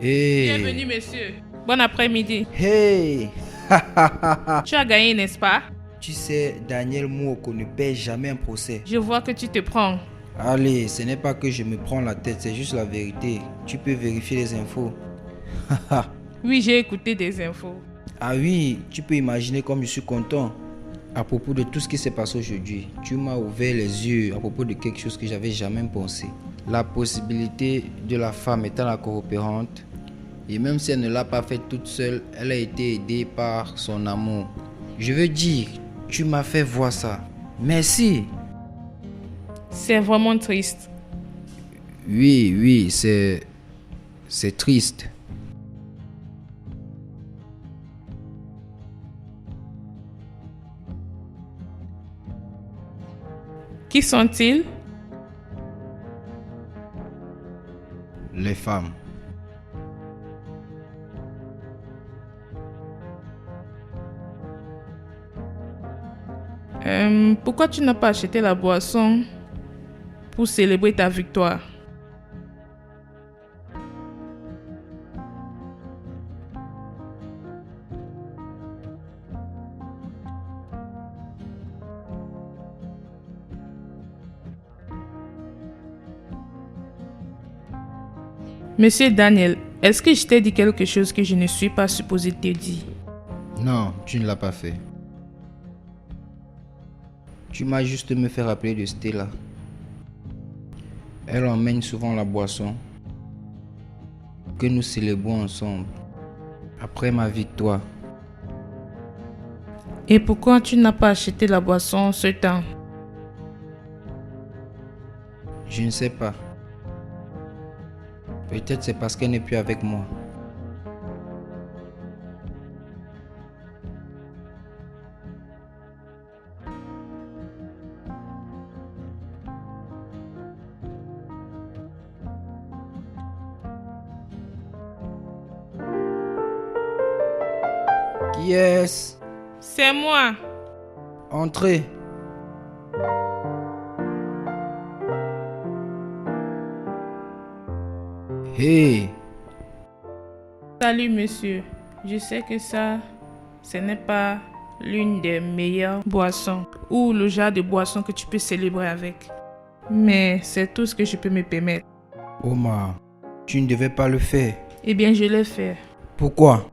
Bienvenue, monsieur. Bon après-midi. Hey! Tu as gagné, n'est-ce pas? Tu sais, Daniel Mwoko ne perd jamais un procès. Je vois que tu te prends. Allez, ce n'est pas que je me prends la tête, c'est juste la vérité. Tu peux vérifier les infos. Oui, j'ai écouté des infos. Ah oui, tu peux imaginer comme je suis content. À propos de tout ce qui s'est passé aujourd'hui, tu m'as ouvert les yeux à propos de quelque chose que j'avais jamais pensé. La possibilité de la femme étant la coopérante, et même si elle ne l'a pas fait toute seule, elle a été aidée par son amour. Je veux dire, tu m'as fait voir ça. Merci. C'est vraiment triste. Oui, c'est triste. Qui sont-ils? Les femmes. Pourquoi tu n'as pas acheté la boisson pour célébrer ta victoire? Monsieur Daniel, est-ce que je t'ai dit quelque chose que je ne suis pas supposé te dire? Non, tu ne l'as pas fait. Tu m'as juste me fait rappeler de Stella. Elle emmène souvent la boisson que nous célébrons ensemble après ma victoire. Et pourquoi tu n'as pas acheté la boisson ce temps? Je ne sais pas. Peut-être c'est parce qu'elle n'est plus avec moi. Qui est-ce? C'est moi. Entrez. Hey! Salut monsieur. Je sais que ça, ce n'est pas l'une des meilleures boissons ou le genre de boisson que tu peux célébrer avec. Mais c'est tout ce que je peux me permettre. Omar, tu ne devais pas le faire. Eh bien, je l'ai fait. Pourquoi?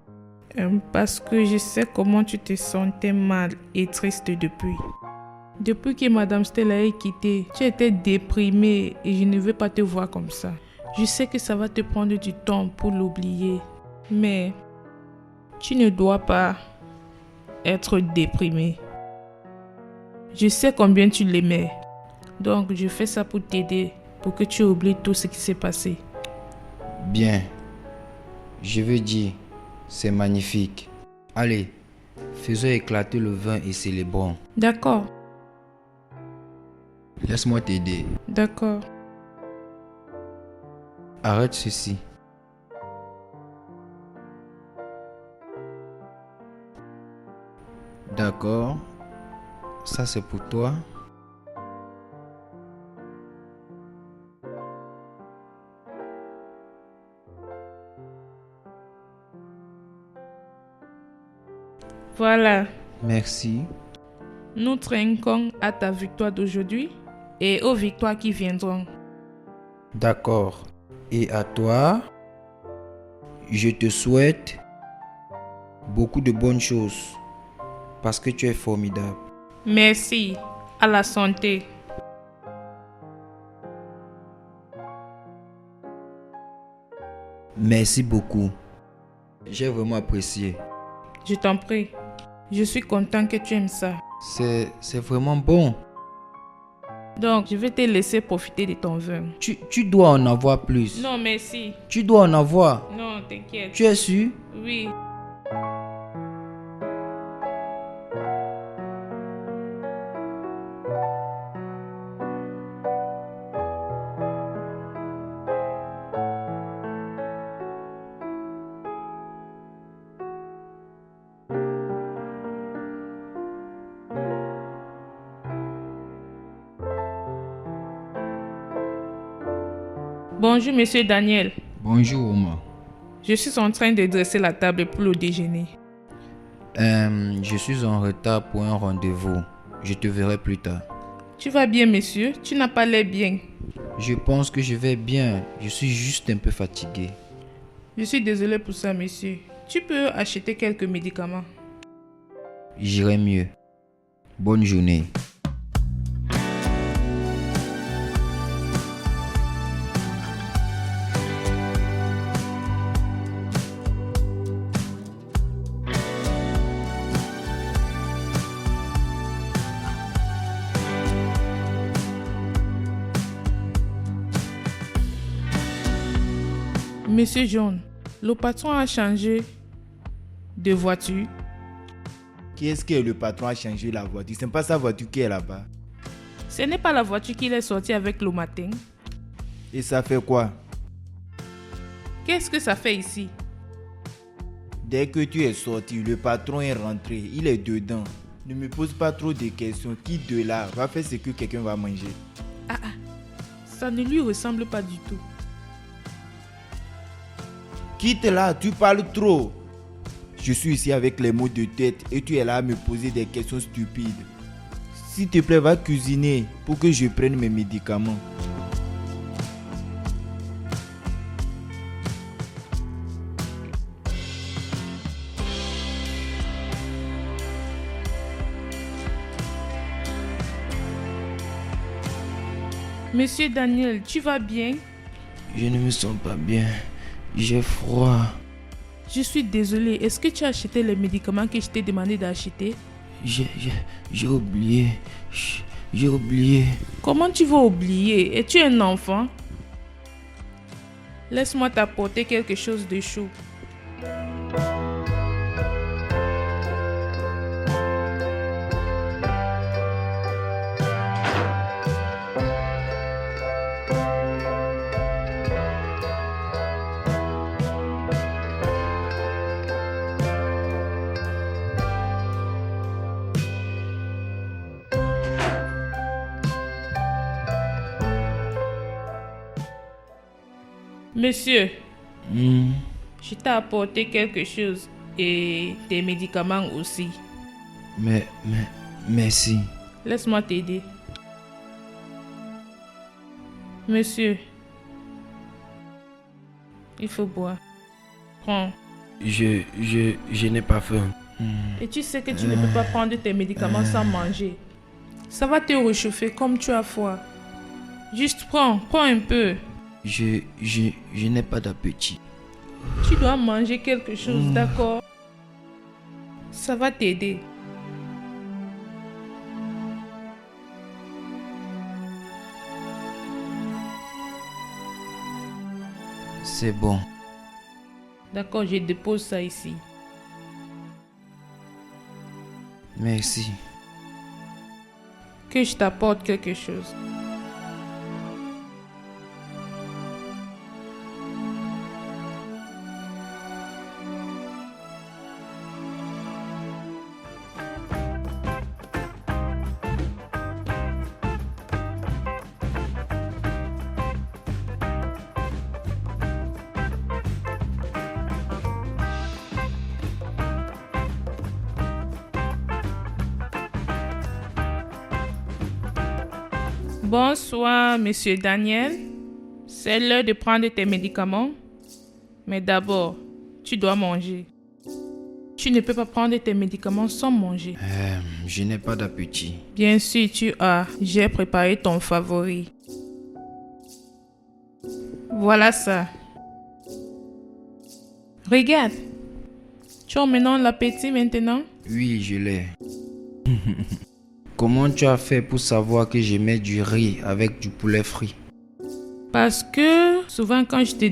Parce que je sais comment tu te sentais mal et triste depuis. Depuis que Madame Stella est quittée, tu étais déprimée et je ne veux pas te voir comme ça. Je sais que ça va te prendre du temps pour l'oublier, mais tu ne dois pas être déprimée. Je sais combien tu l'aimais. Donc, je fais ça pour t'aider, pour que tu oublies tout ce qui s'est passé. Bien. Je veux dire, c'est magnifique. Allez, faisons éclater le vin et célébrons. D'accord, Laisse-moi t'aider. d'accord. Arrête ceci. D'accord. Ça c'est pour toi. Voilà, Merci. nous trinquons à ta victoire d'aujourd'hui et aux victoires qui viendront. D'accord. Et à toi, je te souhaite beaucoup de bonnes choses parce que tu es formidable. Merci, à la santé. Merci beaucoup. J'ai vraiment apprécié. Je t'en prie. Je suis content que tu aimes ça. C'est vraiment bon. Donc, je vais te laisser profiter de ton vin. Tu dois en avoir plus. Non, merci. Tu dois en avoir. Non, t'inquiète. Tu es sûr? Oui. Bonjour, monsieur Daniel. Bonjour, Omar. Je suis en train de dresser la table pour le déjeuner. Je suis en retard pour un rendez-vous. Je te verrai plus tard. Tu vas bien, monsieur? Tu n'as pas l'air bien. Je pense que je vais bien. Je suis juste un peu fatigué. Je suis désolé pour ça, monsieur. Tu peux acheter quelques médicaments. J'irai mieux. Bonne journée. Monsieur John, le patron a changé de voiture. Qui est-ce que le patron a changé la voiture? C'est pas sa voiture qui est là-bas. Ce n'est pas la voiture qu'il est sorti avec le matin. Et ça fait quoi? Qu'est-ce que ça fait ici? Dès que tu es sorti, le patron est rentré. Il est dedans. Ne me pose pas trop de questions. Qui de là va faire ce que quelqu'un va manger? Ça ne lui ressemble pas du tout. Quitte là, tu parles trop. Je suis ici avec les mots de tête et tu es là à me poser des questions stupides. S'il te plaît, va cuisiner pour que je prenne mes médicaments. Monsieur Daniel, tu vas bien? Je ne me sens pas bien. J'ai froid. Je suis désolée. Est-ce que tu as acheté les médicaments que je t'ai demandé d'acheter? J'ai oublié. J'ai oublié. Comment tu vas oublier? Es-tu un enfant? Laisse-moi t'apporter quelque chose de chaud. Monsieur, je t'ai apporté quelque chose et des médicaments aussi. Merci. Laisse-moi t'aider. Monsieur, il faut boire. Prends. Je n'ai pas faim. Et tu sais que tu ne peux pas prendre tes médicaments sans manger. Ça va te réchauffer comme tu as froid. Juste prends un peu. Je n'ai pas d'appétit. Tu dois manger quelque chose, d'accord? Ça va t'aider. C'est bon. D'accord, je dépose ça ici. Merci. Que je t'apporte quelque chose. Bonsoir, monsieur Daniel. C'est l'heure de prendre tes médicaments. Mais d'abord, tu dois manger. Tu ne peux pas prendre tes médicaments sans manger. Je n'ai pas d'appétit. Bien sûr, tu as. J'ai préparé ton favori. Voilà ça. Regarde. Tu as maintenant l'appétit maintenant? Oui, je l'ai. Comment tu as fait pour savoir que je mets du riz avec du poulet frit? Parce que souvent quand je te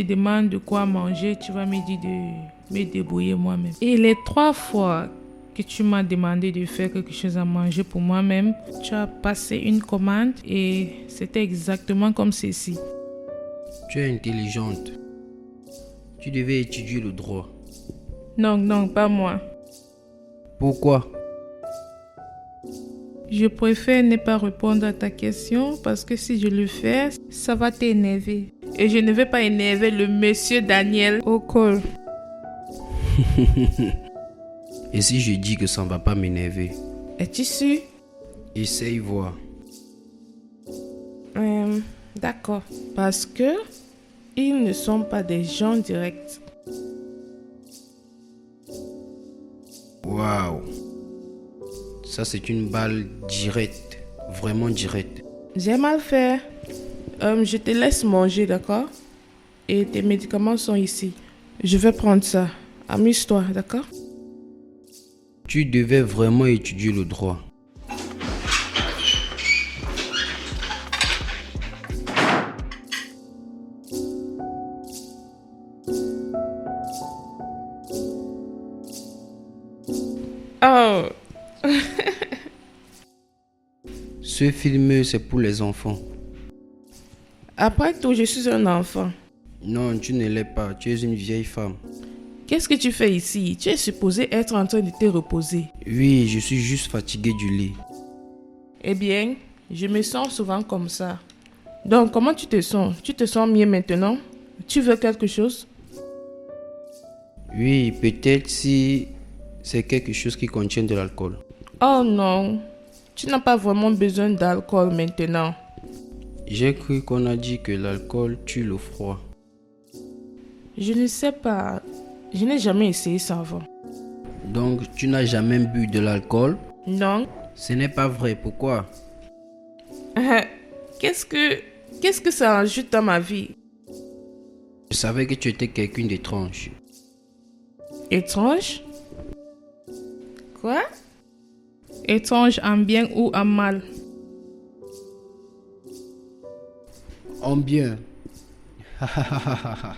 demande de quoi manger, tu vas me dire de me débrouiller moi-même. Et les 3 fois que tu m'as demandé de faire quelque chose à manger pour moi-même, tu as passé une commande et c'était exactement comme ceci. Tu es intelligente. Tu devais étudier le droit. Non, pas moi. Pourquoi? Je préfère ne pas répondre à ta question parce que si je le fais, ça va t'énerver. Et je ne vais pas énerver le monsieur Daniel au col. Et si je dis que ça ne va pas m'énerver? Es-tu sûr? Essaye voir. D'accord. Parce que ils ne sont pas des gens directs. Waouh! Ça, c'est une balle directe. Vraiment directe. J'ai mal fait. Je te laisse manger, d'accord? Et tes médicaments sont ici. Je vais prendre ça. Amuse-toi, d'accord? Tu devais vraiment étudier le droit. Oh! Ce film, c'est pour les enfants. Après tout, je suis un enfant. Non, tu ne l'es pas. Tu es une vieille femme. Qu'est-ce que tu fais ici? Tu es supposé être en train de te reposer. Oui, je suis juste fatigué du lit. Eh bien, je me sens souvent comme ça. Donc, comment tu te sens? Tu te sens mieux maintenant? Tu veux quelque chose? Oui, peut-être si c'est quelque chose qui contient de l'alcool. Oh non, tu n'as pas vraiment besoin d'alcool maintenant. J'ai cru qu'on a dit que l'alcool tue le froid. Je ne sais pas. Je n'ai jamais essayé ça avant. Donc, tu n'as jamais bu de l'alcool? Non. Ce n'est pas vrai. Pourquoi? Qu'est-ce que ça ajoute dans ma vie? Je savais que tu étais quelqu'un d'étrange. Étrange? Quoi? Étrange en bien ou en mal? En bien.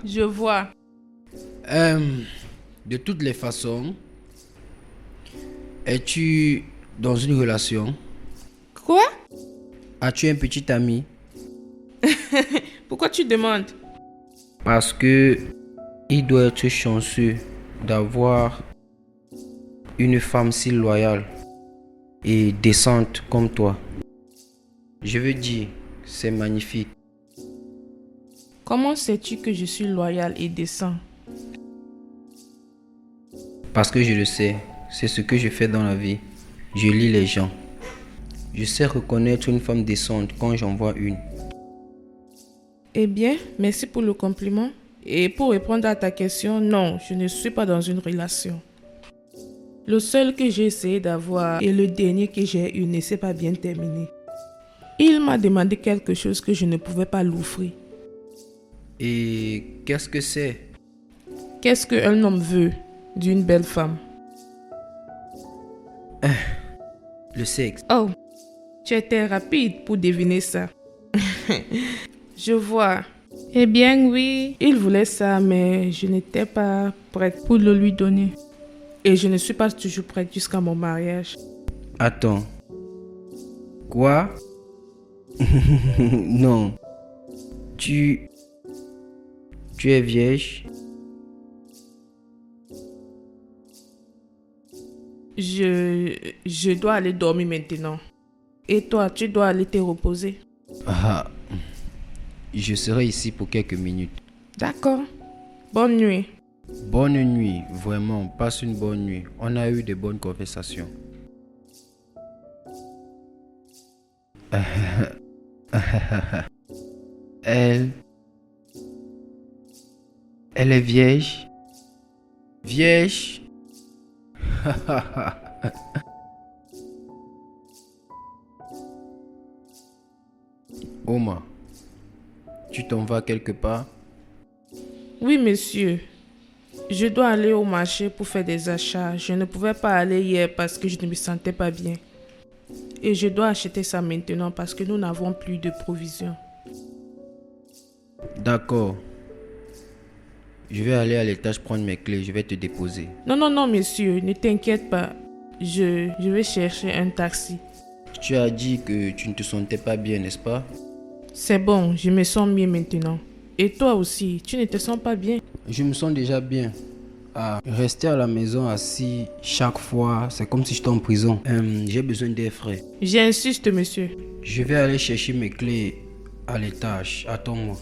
Je vois. De toutes les façons, es-tu dans une relation? Quoi? As-tu un petit ami? Pourquoi tu demandes? Parce que il doit être chanceux d'avoir une femme si loyale et décente comme toi. Je veux dire, c'est magnifique. Comment sais-tu que je suis loyal et décent? Parce que je le sais, c'est ce que je fais dans la vie. Je lis les gens. Je sais reconnaître une femme décente quand j'en vois une. Eh bien, merci pour le compliment. Et pour répondre à ta question, non, je ne suis pas dans une relation. Le seul que j'ai essayé d'avoir et le dernier que j'ai eu ne s'est pas bien terminé. Il m'a demandé quelque chose que je ne pouvais pas l'offrir. Et qu'est-ce que c'est? Qu'est-ce qu'un homme veut d'une belle femme? Le sexe. Oh, tu étais rapide pour deviner ça. Je vois. Eh bien oui, il voulait ça, mais je n'étais pas prête pour le lui donner. Et je ne suis pas toujours prête jusqu'à mon mariage. Attends. Quoi? Non. Tu es vierge? Je dois aller dormir maintenant. Et toi, tu dois aller te reposer. Ah, je serai ici pour quelques minutes. D'accord. Bonne nuit. Bonne nuit, vraiment, passe une bonne nuit. On a eu de bonnes conversations. Elle est vierge. Vierge. Oma, tu t'en vas quelque part? Oui, monsieur. Je dois aller au marché pour faire des achats. Je ne pouvais pas aller hier parce que je ne me sentais pas bien. Et je dois acheter ça maintenant parce que nous n'avons plus de provisions. D'accord. Je vais aller à l'étage prendre mes clés. Je vais te déposer. Non, monsieur. Ne t'inquiète pas. Je vais chercher un taxi. Tu as dit que tu ne te sentais pas bien, n'est-ce pas? C'est bon, je me sens mieux maintenant. Et toi aussi, tu ne te sens pas bien? Je me sens déjà bien. Rester à la maison assis chaque fois, c'est comme si j'étais en prison. J'ai besoin d'air frais. J'insiste, monsieur. Je vais aller chercher mes clés à l'étage. Attends-moi.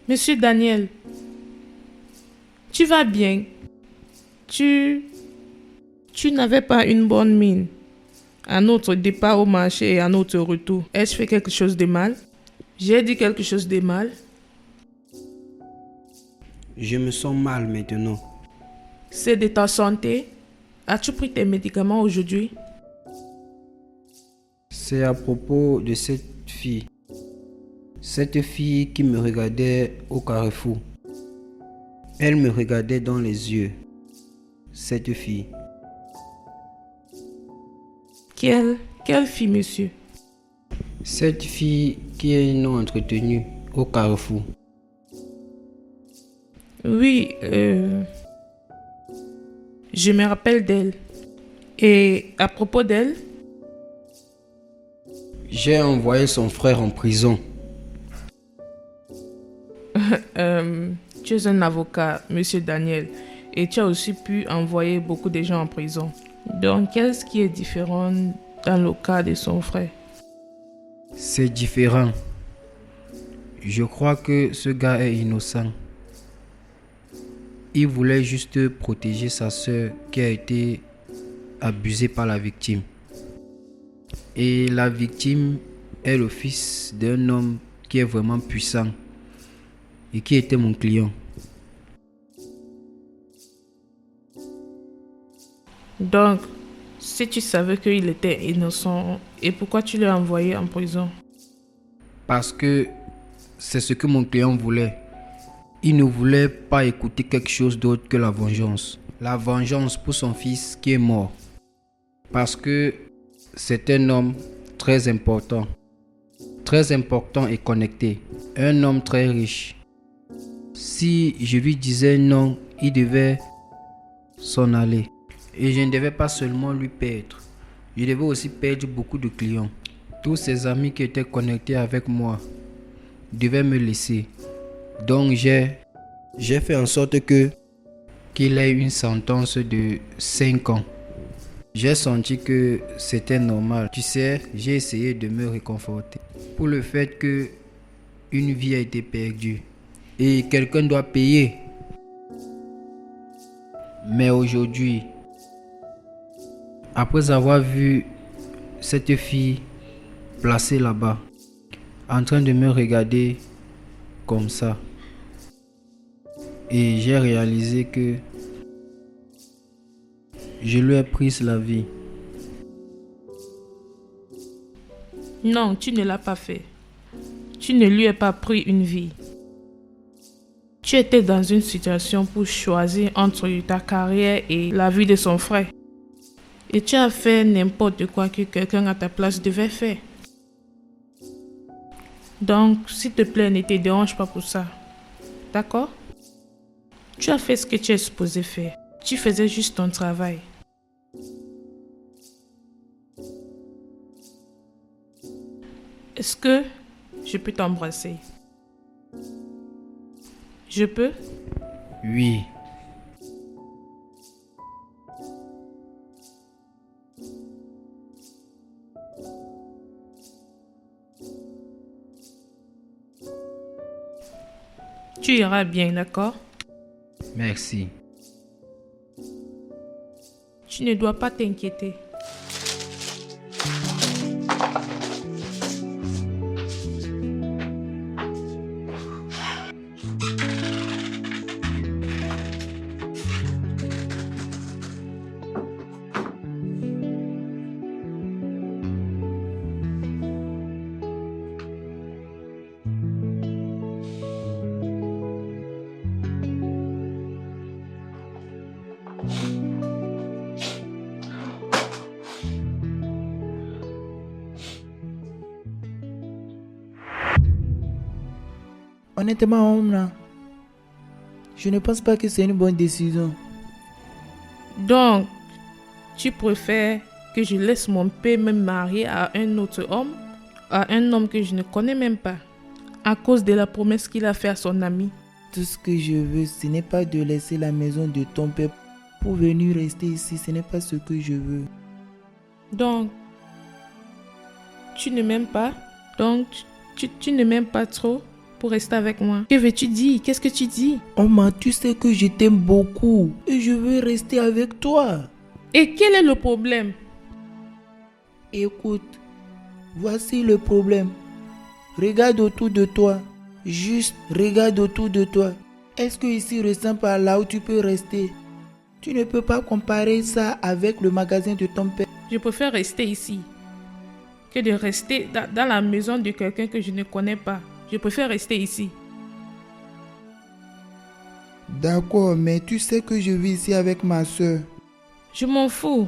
Monsieur Daniel, tu vas bien? Tu n'avais pas une bonne mine. À notre départ au marché et à notre retour, ai-je fait quelque chose de mal? J'ai dit quelque chose de mal? Je me sens mal maintenant. C'est de ta santé? As-tu pris tes médicaments aujourd'hui? C'est à propos de cette fille. Cette fille qui me regardait au carrefour. Elle me regardait dans les yeux. Cette fille. Quelle fille, monsieur? Cette fille qui est un nom entretenu au carrefour. Oui, je me rappelle d'elle. Et à propos d'elle? J'ai envoyé son frère en prison. Tu es un avocat, monsieur Daniel, et tu as aussi pu envoyer beaucoup de gens en prison. Donc, qu'est-ce qui est différent dans le cas de son frère? C'est différent. Je crois que ce gars est innocent. Il voulait juste protéger sa sœur qui a été abusée par la victime. Et la victime est le fils d'un homme qui est vraiment puissant et qui était mon client. Donc, si tu savais qu'il était innocent, et pourquoi tu l'as envoyé en prison? Parce que c'est ce que mon client voulait. Il ne voulait pas écouter quelque chose d'autre que la vengeance. La vengeance pour son fils qui est mort. Parce que c'est un homme très important. Très important et connecté. Un homme très riche. Si je lui disais non, il devait s'en aller. Et je ne devais pas seulement lui perdre. Je devais aussi perdre beaucoup de clients. Tous ses amis qui étaient connectés avec moi devaient me laisser. Donc j'ai fait en sorte qu'il ait une sentence de 5 ans. J'ai senti que c'était normal. Tu sais, j'ai essayé de me réconforter pour le fait que une vie a été perdue et quelqu'un doit payer. Mais aujourd'hui, après avoir vu cette fille placée là-bas, en train de me regarder comme ça. Et j'ai réalisé que je lui ai pris la vie. Non, tu ne l'as pas fait. Tu ne lui as pas pris une vie. Tu étais dans une situation pour choisir entre ta carrière et la vie de son frère. Et tu as fait n'importe quoi que quelqu'un à ta place devait faire. Donc, s'il te plaît, ne te dérange pas pour ça. D'accord? Tu as fait ce que tu es supposé faire. Tu faisais juste ton travail. Est-ce que je peux t'embrasser? Je peux? Oui. Tu iras bien, d'accord? Merci. Tu ne dois pas t'inquiéter. Honnêtement, Omna, je ne pense pas que c'est une bonne décision. Donc, tu préfères que je laisse mon père me marier à un autre homme, à un homme que je ne connais même pas, à cause de la promesse qu'il a faite à son ami? Tout ce que je veux, ce n'est pas de laisser la maison de ton père pour venir rester ici. Ce n'est pas ce que je veux. Donc, tu ne m'aimes pas? Donc, tu ne m'aimes pas trop pour rester avec moi? Que veux-tu dire? Qu'est-ce que tu dis? Omar, tu sais que je t'aime beaucoup et je veux rester avec toi. Et quel est le problème? Écoute, voici le problème. Regarde autour de toi. Juste regarde autour de toi. Est-ce que ici ressemble à là où tu peux rester? Tu ne peux pas comparer ça avec le magasin de ton père. Je préfère rester ici que de rester dans la maison de quelqu'un que je ne connais pas. Je préfère rester ici. D'accord, mais tu sais que je vis ici avec ma soeur. Je m'en fous.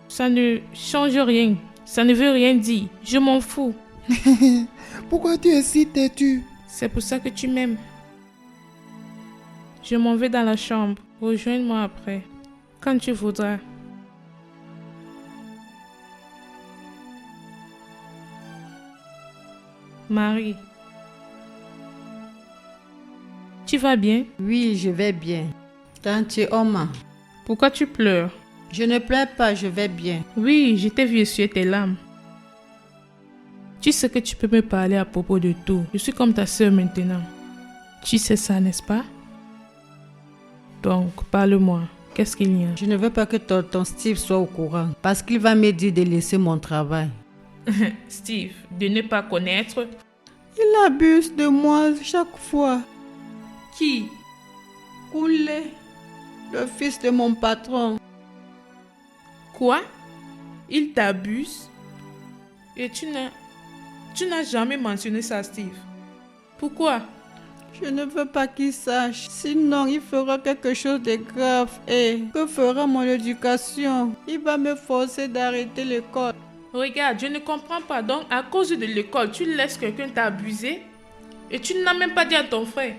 Ça ne change rien. Ça ne veut rien dire. Je m'en fous. Pourquoi tu es si têtu? C'est pour ça que tu m'aimes. Je m'en vais dans la chambre. Rejoins-moi après. Quand tu voudras. Marie. Tu vas bien? Oui, je vais bien. Tante Oma, Pourquoi tu pleures? je ne pleure pas, je vais bien. Oui, je t'ai vu essuyer tes larmes. Tu sais que tu peux me parler à propos de tout. Je suis comme ta sœur maintenant. Tu sais ça, n'est-ce pas? Donc, parle-moi. Qu'est-ce qu'il y a? Je ne veux pas que tonton Steve soit au courant parce qu'il va me dire de laisser mon travail. Steve, de ne pas connaître. Il abuse de moi chaque fois. Qui? Koulé, le fils de mon patron. Quoi? Il t'abuse? Et tu n'as jamais mentionné ça, Steve. Pourquoi? Je ne veux pas qu'il sache, sinon il fera quelque chose de grave. Et que fera mon éducation? Il va me forcer d'arrêter l'école. Regarde, je ne comprends pas. Donc, à cause de l'école, tu laisses quelqu'un t'abuser et tu n'as même pas dit à ton frère.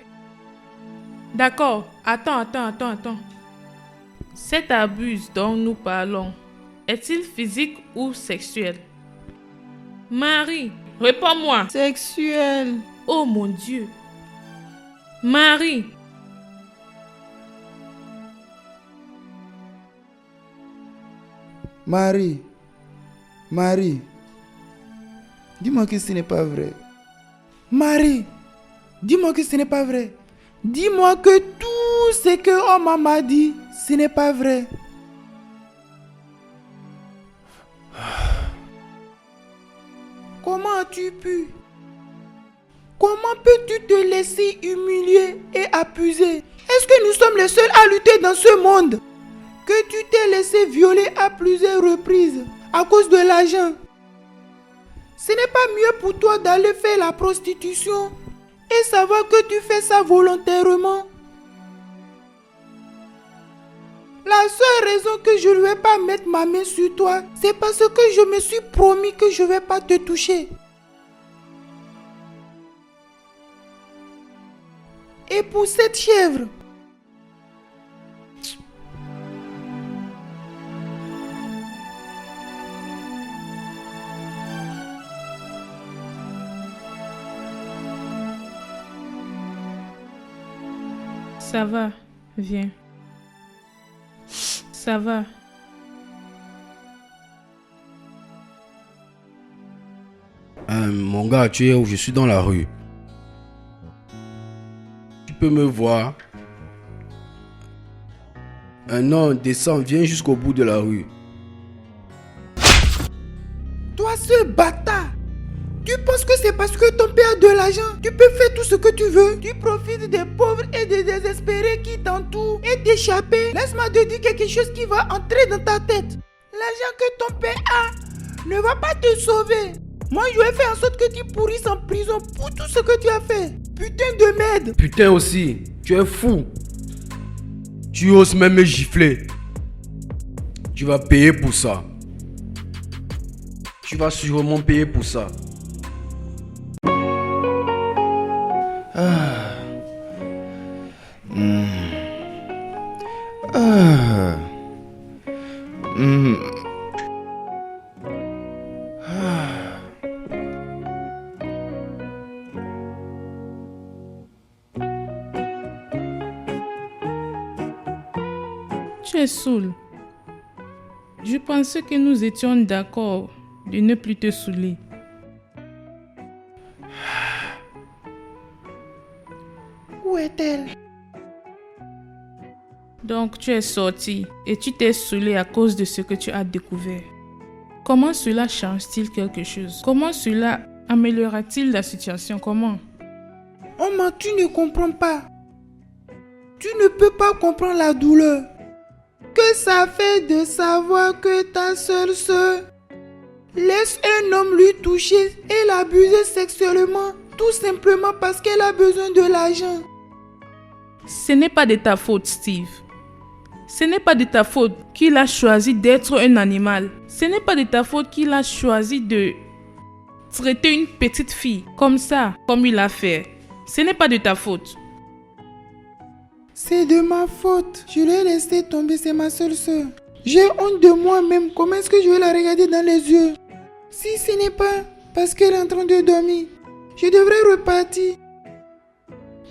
D'accord. Attends. Cet abus dont nous parlons, est-il physique ou sexuel? Marie, réponds-moi. Sexuel. Oh mon Dieu. Marie. Marie, dis-moi que ce n'est pas vrai. Marie, dis-moi que ce n'est pas vrai. Dis-moi que tout ce que Oma m'a dit, ce n'est pas vrai. Comment as-tu pu? Comment peux-tu te laisser humilier et abuser? Est-ce que nous sommes les seuls à lutter dans ce monde? Que tu t'es laissé violer à plusieurs reprises à cause de l'argent. Ce n'est pas mieux pour toi d'aller faire la prostitution et savoir que tu fais ça volontairement? La seule raison que je ne vais pas mettre ma main sur toi, c'est parce que je me suis promis que je ne vais pas te toucher. Et pour cette chèvre, Ça va, viens. Ça va. Mon gars, tu es où? Je suis dans la rue. Tu peux me voir? Non, descends, viens jusqu'au bout de la rue. toi ce bâtard, tu penses que c'est parce que ton père a de l'argent, tu peux faire tout ce que tu veux? Tu profites des pauvres et des désespérés qui t'entourent et t'échapper. Laisse-moi te dire quelque chose qui va entrer dans ta tête. L'argent que ton père a ne va pas te sauver. Moi, je vais faire en sorte que tu pourrisses en prison pour tout ce que tu as fait. Putain de merde. Putain aussi, tu es fou. Tu oses même me gifler. Tu vas payer pour ça. Tu vas sûrement payer pour ça. Tu es saoul. Je pensais que nous étions d'accord de ne plus te saouler. Où est-elle? Donc tu es sorti et tu t'es saoulé à cause de ce que tu as découvert. Comment cela change-t-il quelque chose? Comment cela améliorera-t-il la situation? Comment? Maman, tu ne comprends pas. Tu ne peux pas comprendre la douleur que ça fait de savoir que ta seule sœur laisse un homme lui toucher et l'abuser sexuellement tout simplement parce qu'elle a besoin de l'argent. Ce n'est pas de ta faute, Steve. Ce n'est pas de ta faute qu'il a choisi d'être un animal. Ce n'est pas de ta faute qu'il a choisi de traiter une petite fille comme ça, comme il a fait. Ce n'est pas de ta faute. C'est de ma faute. Je l'ai laissé tomber, c'est ma seule sœur. J'ai honte de moi-même. Comment est-ce que je vais la regarder dans les yeux? Si ce n'est pas parce qu'elle est en train de dormir, je devrais repartir.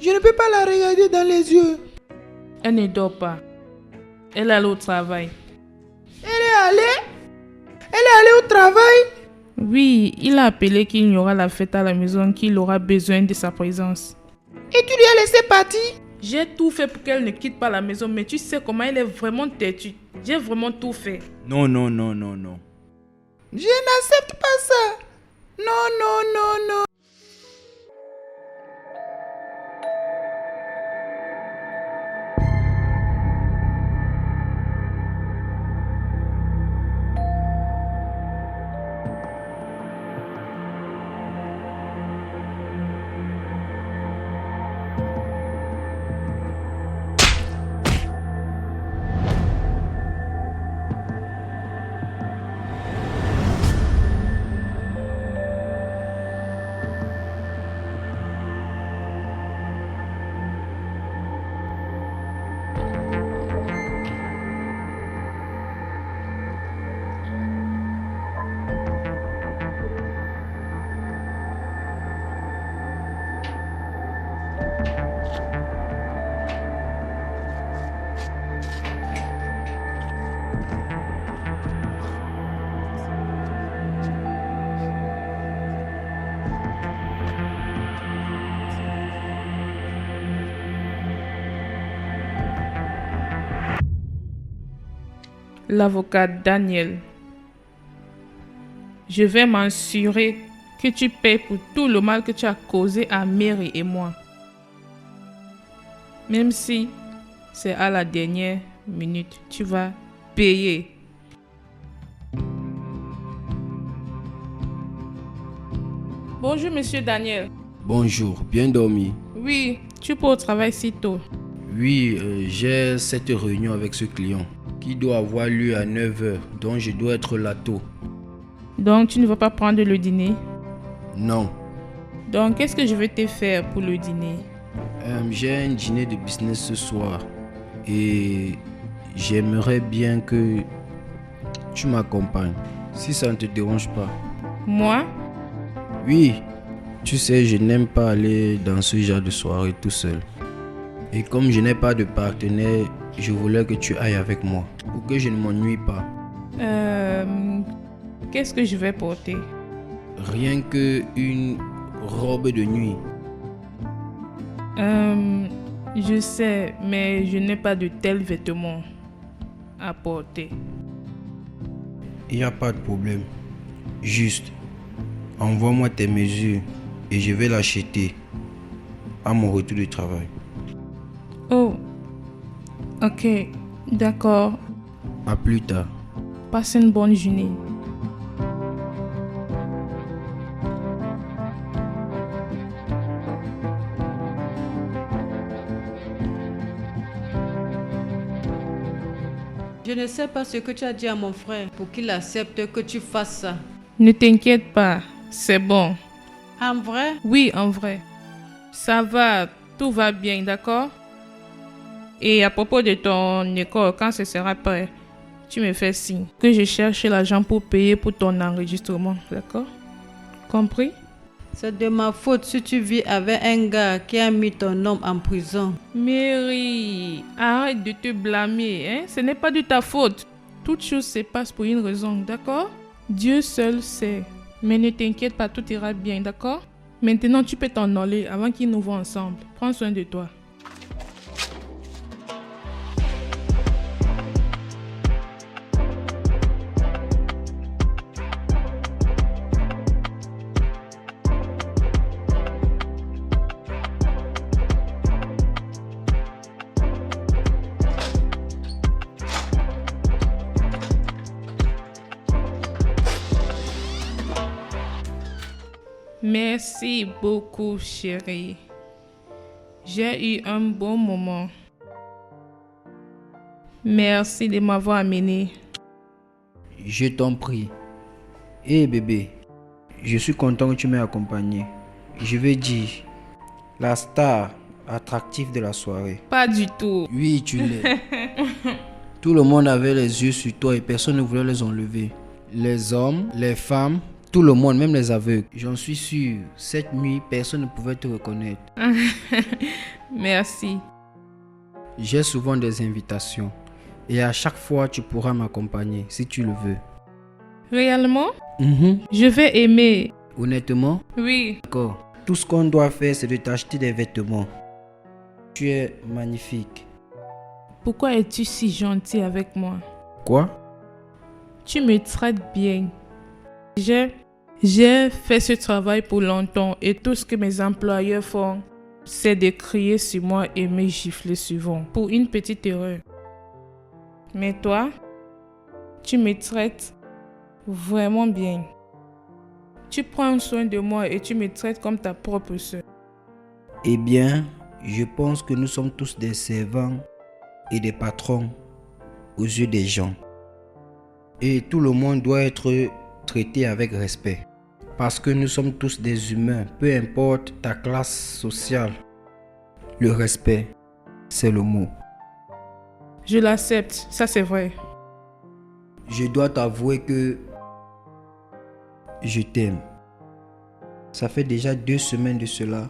Je ne peux pas la regarder dans les yeux. Elle ne dort pas. Elle est allée au travail. Elle est allée au travail? Oui, il a appelé qu'il y aura la fête à la maison, qu'il aura besoin de sa présence. Et tu lui as laissé partir? J'ai tout fait pour qu'elle ne quitte pas la maison, mais tu sais comment elle est vraiment têtue. J'ai vraiment tout fait. Non. Je n'accepte pas ça. Non. L'avocat Daniel. Je vais m'assurer que tu payes pour tout le mal que tu as causé à Mary et moi. Même si c'est à la dernière minute, tu vas payer. Bonjour, monsieur Daniel. Bonjour, bien dormi. Oui, tu peux au travail si tôt. Oui, j'ai cette réunion avec ce client qui doit avoir lieu à 9h, donc je dois être là tôt. Donc, tu ne vas pas prendre le dîner? Non. Donc, qu'est-ce que je vais te faire pour le dîner? J'ai un dîner de business ce soir et j'aimerais bien que tu m'accompagnes, si ça ne te dérange pas. Moi? Oui, tu sais, je n'aime pas aller dans ce genre de soirée tout seul. Et comme je n'ai pas de partenaire, je voulais que tu ailles avec moi pour que je ne m'ennuie pas. Qu'est-ce que je vais porter? Rien que une robe de nuit. Je sais, mais je n'ai pas de tels vêtements à porter. Il n'y a pas de problème. Juste, envoie-moi tes mesures et je vais l'acheter à mon retour du travail. Oh, ok, d'accord. À plus tard. Passe une bonne journée. Je ne sais pas ce que tu as dit à mon frère pour qu'il accepte que tu fasses ça. Ne t'inquiète pas, c'est bon. En vrai? Oui, en vrai. Ça va, tout va bien, d'accord? Et à propos de ton école, quand ce sera prêt, tu me fais signe que je cherche l'argent pour payer pour ton enregistrement, d'accord? Compris? C'est de ma faute si tu vis avec un gars qui a mis ton homme en prison. Mary, arrête de te blâmer, hein? Ce n'est pas de ta faute. Toute chose se passe pour une raison, d'accord? Dieu seul sait. Mais ne t'inquiète pas, tout ira bien, d'accord? Maintenant, tu peux t'en aller avant qu'ils nous voient ensemble. Prends soin de toi. Merci beaucoup, chérie. J'ai eu un bon moment. Merci de m'avoir amené. Je t'en prie. Hé bébé, je suis content que tu m'aies accompagné. Je veux dire, la star attractive de la soirée. Pas du tout. Oui, tu l'es. Tout le monde avait les yeux sur toi et personne ne voulait les enlever. Les hommes, les femmes, tout le monde, même les aveugles. J'en suis sûr, cette nuit, personne ne pouvait te reconnaître. Merci. J'ai souvent des invitations et à chaque fois, tu pourras m'accompagner si tu le veux. Réellement? Je vais aimer. Honnêtement? Oui. D'accord. Tout ce qu'on doit faire, c'est de t'acheter des vêtements. Tu es magnifique. Pourquoi es-tu si gentil avec moi? Quoi? Tu me traites bien. J'ai fait ce travail pour longtemps et tout ce que mes employeurs font, c'est de crier sur moi et me gifler souvent pour une petite erreur. Mais toi, tu me traites vraiment bien. Tu prends soin de moi et tu me traites comme ta propre sœur. Eh bien, je pense que nous sommes tous des servants et des patrons aux yeux des gens. Et tout le monde doit être traité avec respect. Parce que nous sommes tous des humains, peu importe ta classe sociale. Le respect, c'est le mot. Je l'accepte, ça c'est vrai. Je dois t'avouer que je t'aime. Ça fait déjà 2 semaines de cela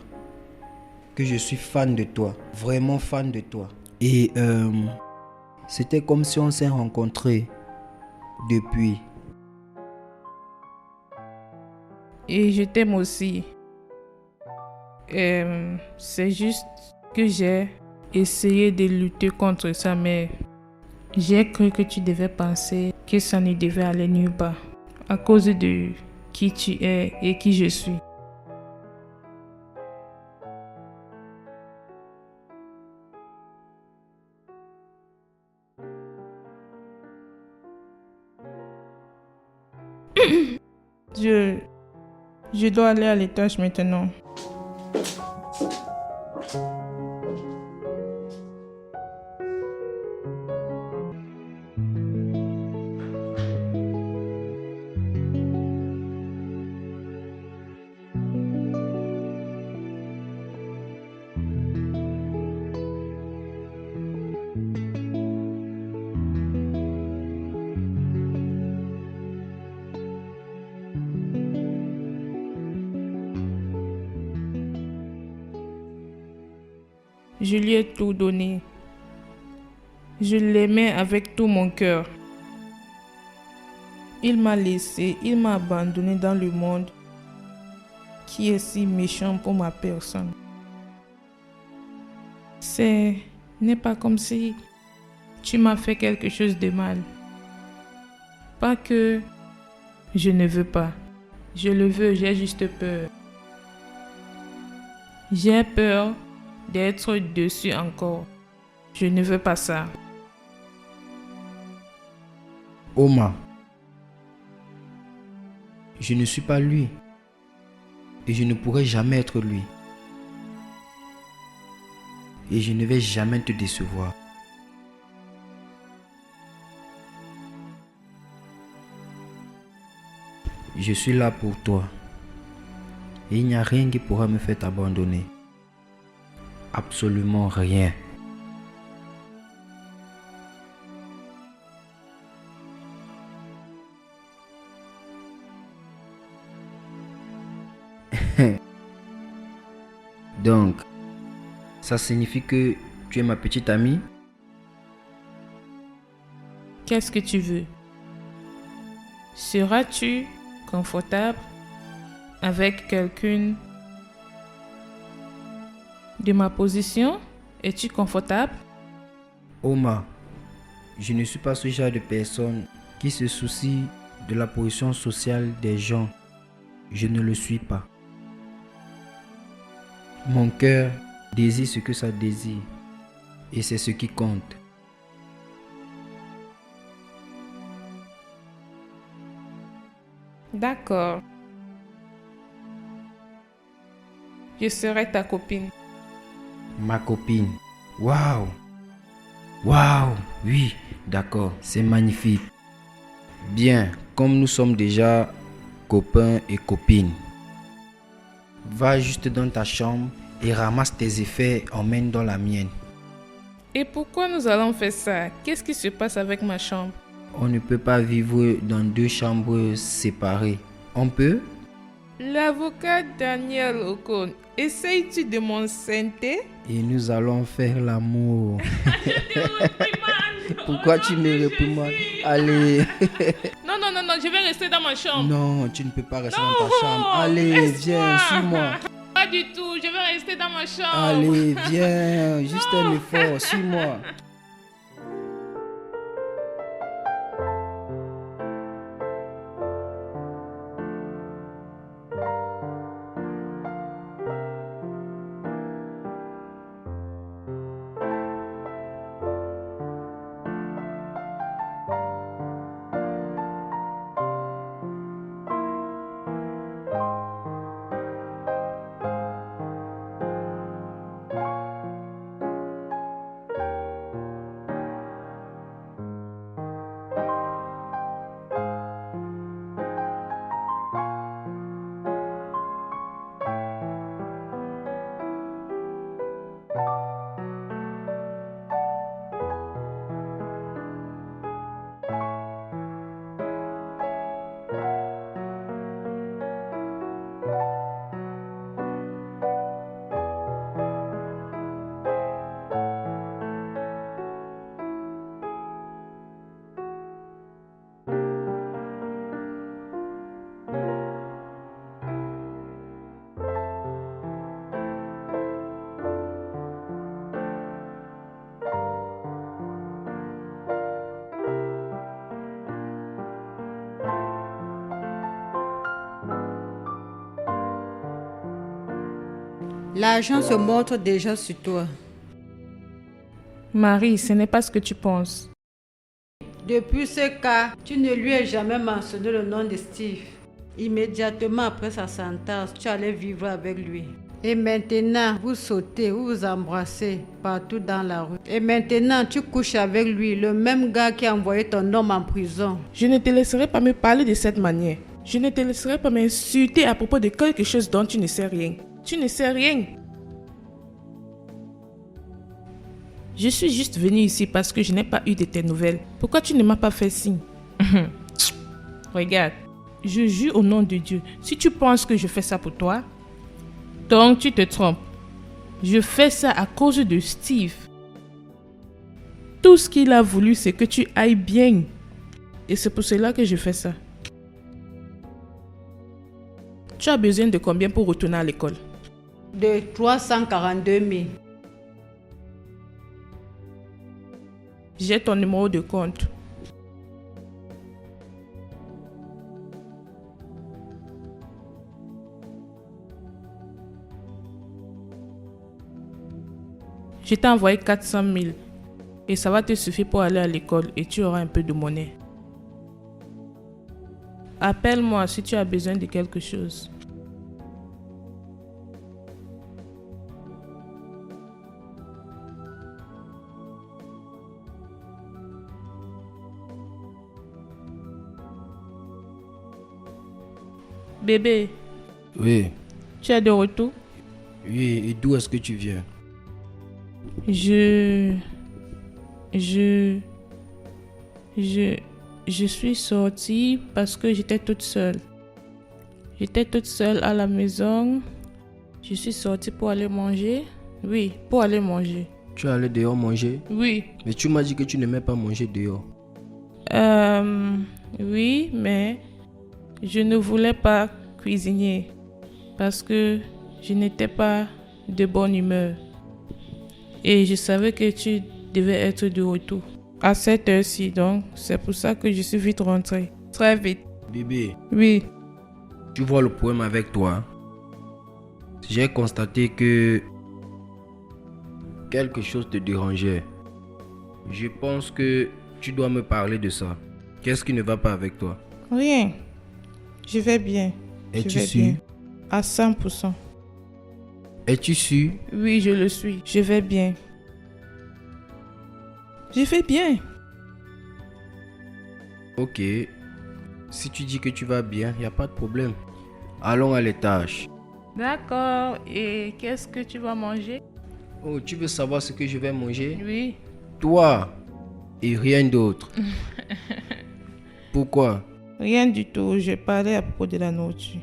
que je suis fan de toi, vraiment fan de toi. Et c'était comme si on s'est rencontrés depuis. Et je t'aime aussi. C'est juste que j'ai essayé de lutter contre ça, mais j'ai cru que tu devais penser que ça ne devait aller nulle part. À cause de qui tu es et qui je suis. Je dois aller à l'étage maintenant. Je lui ai tout donné. Je l'aimais avec tout mon cœur. Il m'a laissé, il m'a abandonné dans le monde qui est si méchant pour ma personne. Ce n'est pas comme si tu m'as fait quelque chose de mal. Pas que je ne veux pas. Je le veux, j'ai juste peur. J'ai peur d'être dessus encore. Je ne veux pas ça. Oma, je ne suis pas lui. Et je ne pourrai jamais être lui. Et je ne vais jamais te décevoir. Je suis là pour toi. Et il n'y a rien qui pourra me faire t'abandonner. Absolument rien. Donc, ça signifie que tu es ma petite amie? Qu'est-ce que tu veux? Seras-tu confortable avec quelqu'un de ma position? Es-tu confortable? Oma, je ne suis pas ce genre de personne qui se soucie de la position sociale des gens. Je ne le suis pas. Mon cœur désire ce que ça désire. Et c'est ce qui compte. D'accord. Je serai ta copine. Ma copine. Waouh! Waouh! Oui, d'accord, c'est magnifique. Bien, comme nous sommes déjà copains et copines, va juste dans ta chambre et ramasse tes effets, emmène dans la mienne. Et pourquoi nous allons faire ça? Qu'est-ce qui se passe avec ma chambre? On ne peut pas vivre dans deux chambres séparées. On peut? L'avocat Daniel Ocon, essayes-tu de m'enceinte? Et nous allons faire l'amour. Pourquoi tu me réprimandes? Allez. Non, je vais rester dans ma chambre. Non, tu ne peux pas rester dans ta chambre. Allez, viens, suis-moi. Pas du tout, je vais rester dans ma chambre. Allez, viens, juste un effort, suis-moi. L'argent se montre déjà sur toi. Marie, ce n'est pas ce que tu penses. Depuis ce cas, tu ne lui as jamais mentionné le nom de Steve. Immédiatement après sa sentence, tu allais vivre avec lui. Et maintenant, vous sautez, vous vous embrassez partout dans la rue. Et maintenant, tu couches avec lui, le même gars qui a envoyé ton homme en prison. Je ne te laisserai pas me parler de cette manière. Je ne te laisserai pas m'insulter à propos de quelque chose dont tu ne sais rien. Tu ne sais rien. Je suis juste venue ici parce que je n'ai pas eu de tes nouvelles. Pourquoi tu ne m'as pas fait signe? Regarde, je jure au nom de Dieu, si tu penses que je fais ça pour toi, donc tu te trompes. Je fais ça à cause de Steve. Tout ce qu'il a voulu, c'est que tu ailles bien. Et c'est pour cela que je fais ça. Tu as besoin de combien pour retourner à l'école? De 342 000. J'ai ton numéro de compte. Je t'ai envoyé 400 000 et ça va te suffire pour aller à l'école et tu auras un peu de monnaie. Appelle-moi si tu as besoin de quelque chose. Bébé, Oui, tu es de retour? oui, et d'où est-ce que tu viens? Je suis sortie parce que j'étais toute seule. J'étais toute seule à la maison. Je suis sortie pour aller manger. Oui, pour aller manger. Tu es allé dehors manger? Oui. Mais tu m'as dit que tu n'aimais pas manger dehors. Oui, mais je ne voulais pas cuisiner parce que je n'étais pas de bonne humeur. Et je savais que tu devais être de retour à cette heure-ci, donc c'est pour ça que je suis vite rentrée. Très vite. Bébé, Oui. tu vois le problème avec toi? J'ai constaté que quelque chose te dérangeait. Je pense que tu dois me parler de ça. Qu'est-ce qui ne va pas avec toi? Rien. Je vais bien. Es-tu Je vais sûr? bien. À 100%. Es-tu sûr? Oui, je le suis. Je vais bien. Je vais bien. Ok. Si tu dis que tu vas bien, il n'y a pas de problème. Allons à l'étage. D'accord. Et qu'est-ce que tu vas manger? Oh, tu veux savoir ce que je vais manger? Oui. Toi et rien d'autre. Pourquoi? Rien du tout. Je parlais à propos de la nourriture.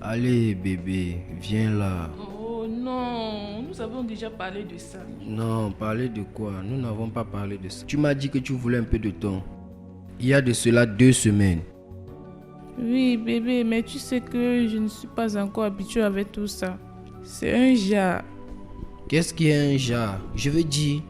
Allez, bébé, viens là. Oh non, nous avons déjà parlé de ça. Non, parler de quoi? Nous n'avons pas parlé de ça. Tu m'as dit que tu voulais un peu de temps. Il y a de cela 2 semaines. Oui, bébé, mais tu sais que je ne suis pas encore habituée avec tout ça. C'est un jar. Qu'est-ce qui est un jar? Je veux dire...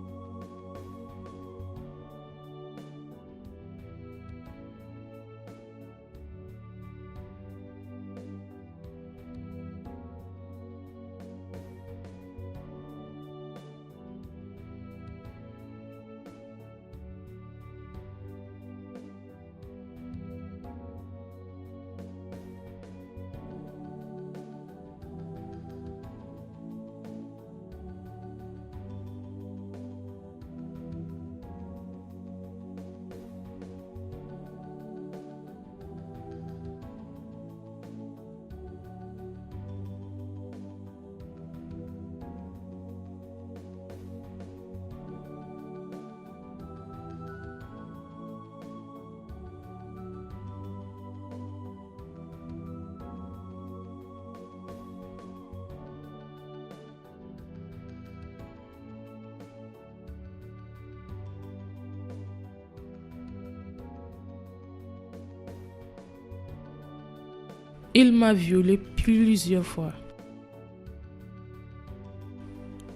Il m'a violée plusieurs fois.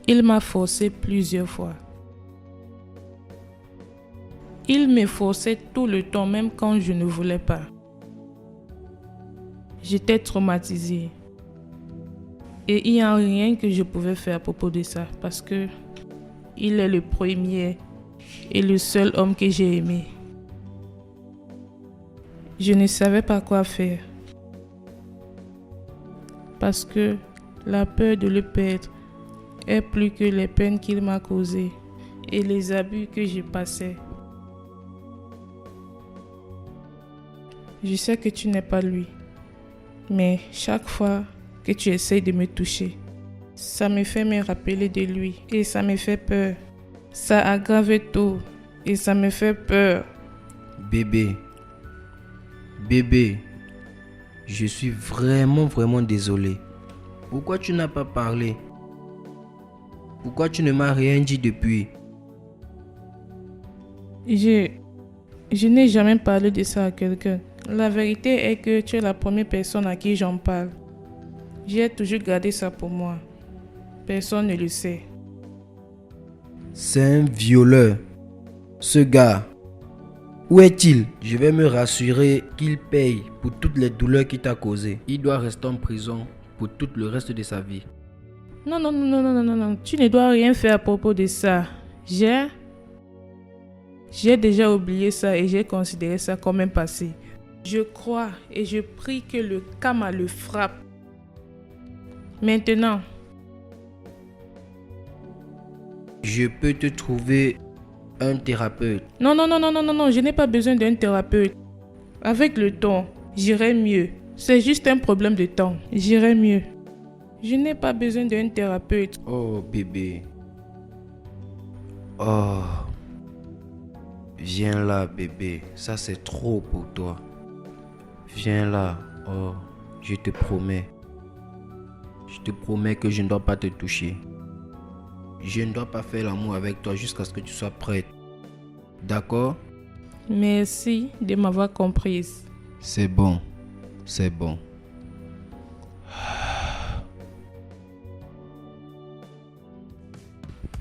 Il m'a forcé plusieurs fois. Il me forçait tout le temps, même quand je ne voulais pas. J'étais traumatisée. Et il n'y a rien que je pouvais faire à propos de ça, parce que il est le premier et le seul homme que j'ai aimé. Je ne savais pas quoi faire. Parce que la peur de le perdre est plus que les peines qu'il m'a causées et les abus que j'ai passés. Je sais que tu n'es pas lui, mais chaque fois que tu essayes de me toucher, ça me fait me rappeler de lui et ça me fait peur. Ça aggrave tout et ça me fait peur. Bébé, je suis vraiment désolé. Pourquoi tu n'as pas parlé? Pourquoi tu ne m'as rien dit depuis? Je n'ai jamais parlé de ça à quelqu'un. La vérité est que tu es la première personne à qui j'en parle. J'ai toujours gardé ça pour moi. Personne ne le sait. C'est un violeur. Ce gars, où est-il? Je vais me rassurer qu'il paye pour toutes les douleurs qu'il t'a causées. Il doit rester en prison pour tout le reste de sa vie. Non. Tu ne dois rien faire à propos de ça. J'ai déjà oublié ça et j'ai considéré ça comme un passé. Je crois et je prie que le karma le frappe. Maintenant, je peux te trouver un thérapeute. Non, je n'ai pas besoin d'un thérapeute. Avec le temps, j'irai mieux. C'est juste un problème de temps. J'irai mieux. Je n'ai pas besoin d'un thérapeute. Oh bébé. Oh. Viens là bébé. Ça c'est trop pour toi. Viens là. Oh. Je te promets. Je te promets que je ne dois pas te toucher. Je ne dois pas faire l'amour avec toi jusqu'à ce que tu sois prête. D'accord? Merci de m'avoir comprise. C'est bon. C'est bon.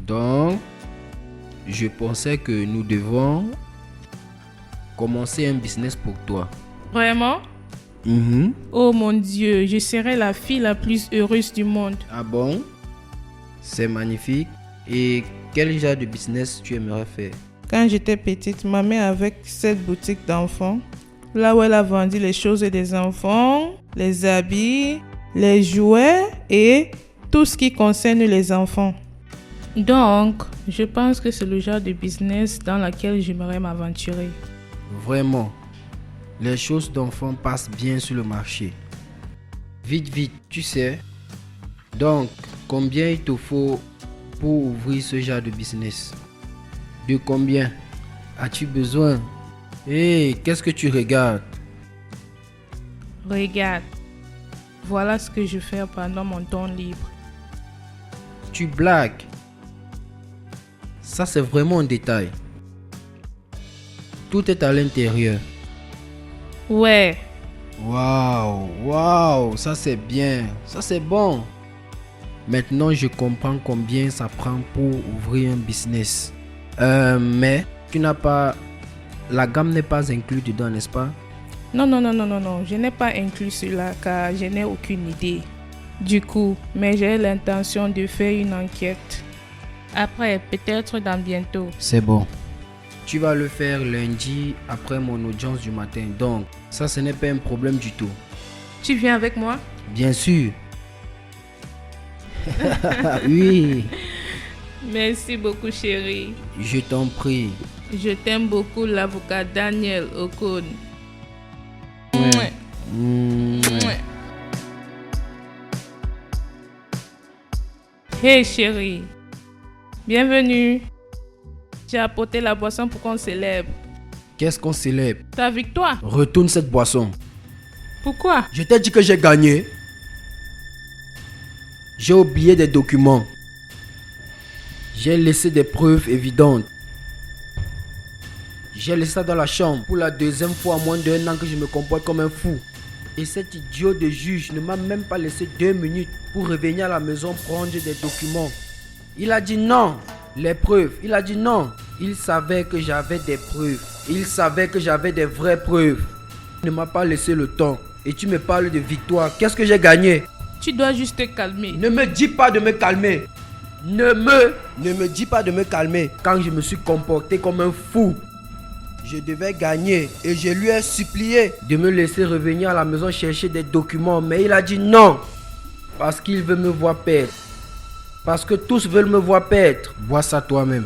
Donc, je pensais que nous devons commencer un business pour toi. Vraiment? Oh mon Dieu, je serai la fille la plus heureuse du monde. Ah bon? C'est magnifique. Et quel genre de business tu aimerais faire? Quand j'étais petite, ma mère avait cette boutique d'enfants, là où elle a vendu les choses des enfants, les habits, les jouets et tout ce qui concerne les enfants. Donc, je pense que c'est le genre de business dans lequel j'aimerais m'aventurer. Vraiment, les choses d'enfants passent bien sur le marché. Vite, tu sais. Donc, combien il te faut pour ouvrir ce genre de business? De combien as-tu besoin? Hé, qu'est-ce que tu regardes? Regarde, voilà ce que je fais pendant mon temps libre. Tu blagues? Ça, c'est vraiment un détail. Tout est à l'intérieur. Ouais. Waouh, ça c'est bien, ça c'est bon. Maintenant, je comprends combien ça prend pour ouvrir un business. Mais tu n'as pas... La gamme n'est pas inclue dedans, n'est-ce pas? Non, je n'ai pas inclus cela car je n'ai aucune idée. Du coup, mais j'ai l'intention de faire une enquête. Après, peut-être dans bientôt. C'est bon. Tu vas le faire lundi après mon audience du matin. Donc, ça, ce n'est pas un problème du tout. Tu viens avec moi? Bien sûr. Oui. Merci beaucoup, chérie. Je t'en prie. Je t'aime beaucoup, l'avocat Daniel Okon. Hey, chérie. Bienvenue. J'ai apporté la boisson pour qu'on célèbre. Qu'est-ce qu'on célèbre? Ta victoire. Retourne cette boisson. Pourquoi? Je t'ai dit que j'ai gagné. J'ai oublié des documents. J'ai laissé des preuves évidentes. J'ai laissé ça dans la chambre pour la deuxième fois en moins d'1 an que je me comporte comme un fou. Et cet idiot de juge ne m'a même pas laissé 2 minutes pour revenir à la maison prendre des documents. Il a dit non. Les preuves. Il a dit non. Il savait que j'avais des preuves. Il savait que j'avais des vraies preuves. Il ne m'a pas laissé le temps. Et tu me parles de victoire. Qu'est-ce que j'ai gagné? Tu dois juste te calmer. Ne me dis pas de me calmer. Ne me dis pas de me calmer. Quand je me suis comporté comme un fou, je devais gagner et je lui ai supplié de me laisser revenir à la maison chercher des documents. Mais il a dit non. Parce qu'il veut me voir perdre. Parce que tous veulent me voir perdre. Vois ça toi-même.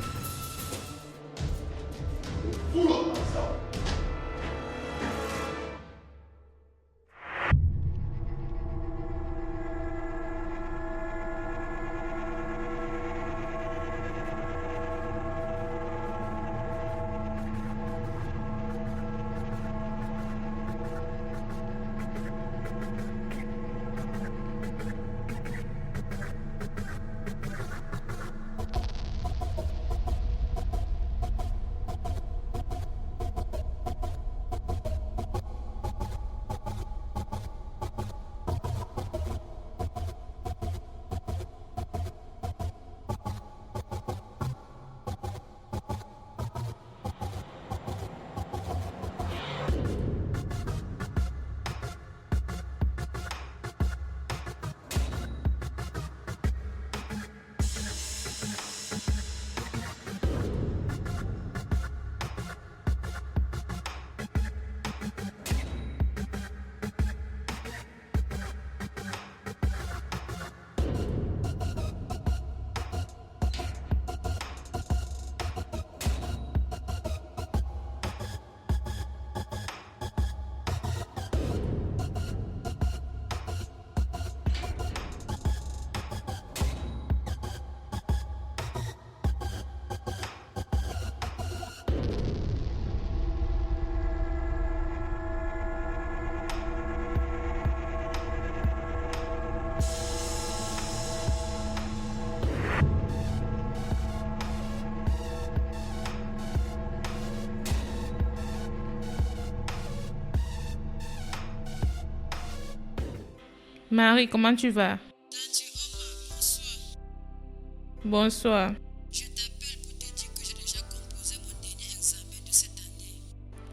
Marie, comment tu vas? Bonsoir. Je t'appelle pour te dire que j'ai déjà composé mon dernier examen de cette année.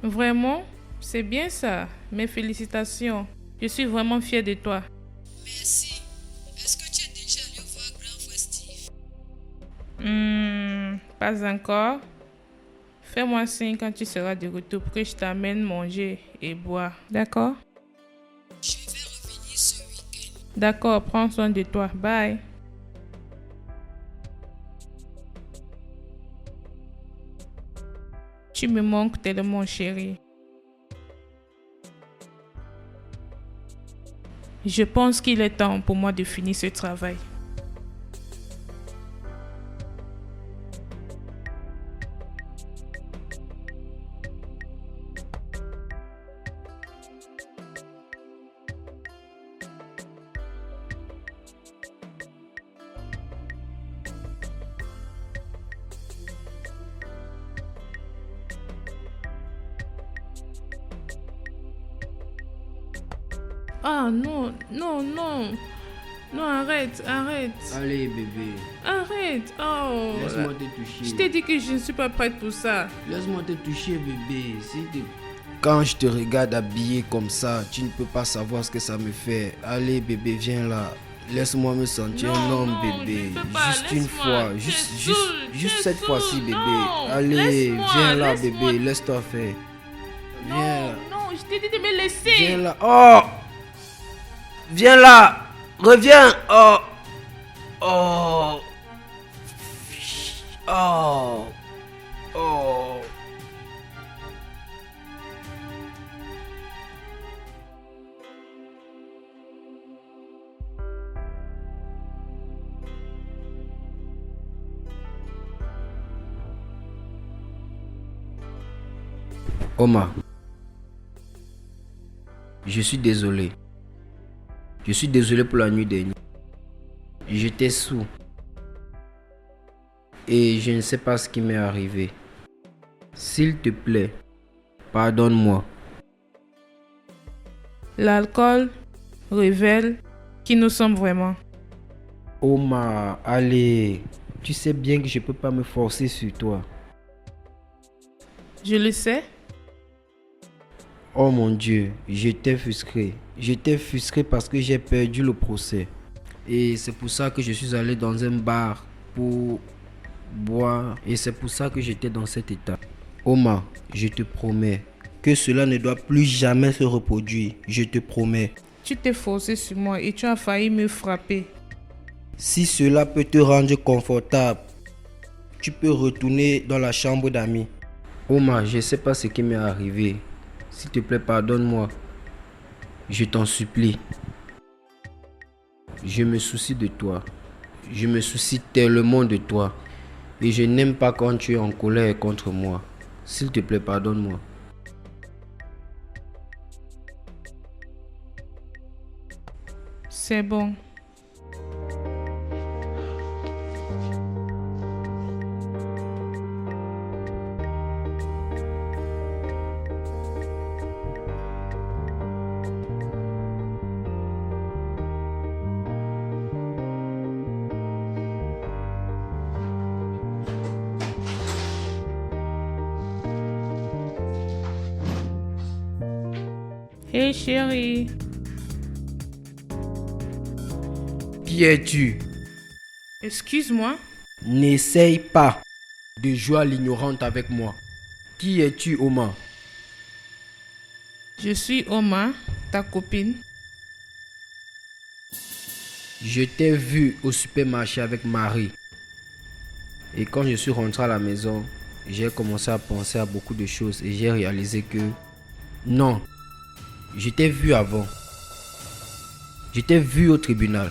Vraiment? C'est bien ça. Mes félicitations. Je suis vraiment fière de toi. Merci. Est-ce que tu es déjà allé voir grand frère Steve? Pas encore. Fais-moi signe quand tu seras de retour pour que je t'amène manger et boire. D'accord? Je vais revenir ce week-end. D'accord, prends soin de toi. Bye. Tu me manques tellement, chérie. Je pense qu'il est temps pour moi de finir ce travail. Ah non, non, non. Non, arrête, arrête. Allez bébé, Arrête. Oh. laisse-moi te toucher. Je t'ai dit que je ne suis pas prête pour ça. Laisse-moi te toucher bébé. Quand je te regarde habillé comme ça, tu ne peux pas savoir ce que ça me fait. Allez bébé, viens là. Laisse-moi me sentir un homme bébé. je peux pas. Juste une Laisse-moi. fois. Tu es Juste saoul, cette fois-ci bébé. Non. Allez, Laisse-moi, viens là laisse-moi. bébé. Laisse-toi faire. Viens Non, là. non, je t'ai dit de me laisser. Viens là. Oh! Viens là. Reviens. Oh. Oh. Oh. Oh. Omar, je suis désolé. Je suis désolé pour la nuit dernière. J'étais sous. Et je ne sais pas ce qui m'est arrivé. S'il te plaît, pardonne-moi. L'alcool révèle qui nous sommes vraiment. Omar, allez. Tu sais bien que je peux pas me forcer sur toi. Je le sais. Oh mon Dieu, j'étais frustré. J'étais frustré parce que j'ai perdu le procès. Et c'est pour ça que je suis allé dans un bar pour boire. Et c'est pour ça que j'étais dans cet état. Omar, je te promets que cela ne doit plus jamais se reproduire. Je te promets. Tu t'es forcé sur moi et tu as failli me frapper. Si cela peut te rendre confortable, tu peux retourner dans la chambre d'amis. Omar, je ne sais pas ce qui m'est arrivé. S'il te plaît, pardonne-moi. Je t'en supplie. Je me soucie de toi. Je me soucie tellement de toi. Et je n'aime pas quand tu es en colère contre moi. S'il te plaît, pardonne-moi. C'est bon. Hey chérie. Qui es-tu? Excuse-moi. N'essaye pas. De jouer à l'ignorante avec moi. Qui es-tu, Omar? Je suis Omar, ta copine. Je t'ai vu au supermarché avec Marie. Et quand je suis rentré à la maison, j'ai commencé à penser à beaucoup de choses et j'ai réalisé que non, je t'ai vu avant. Je t'ai vu au tribunal.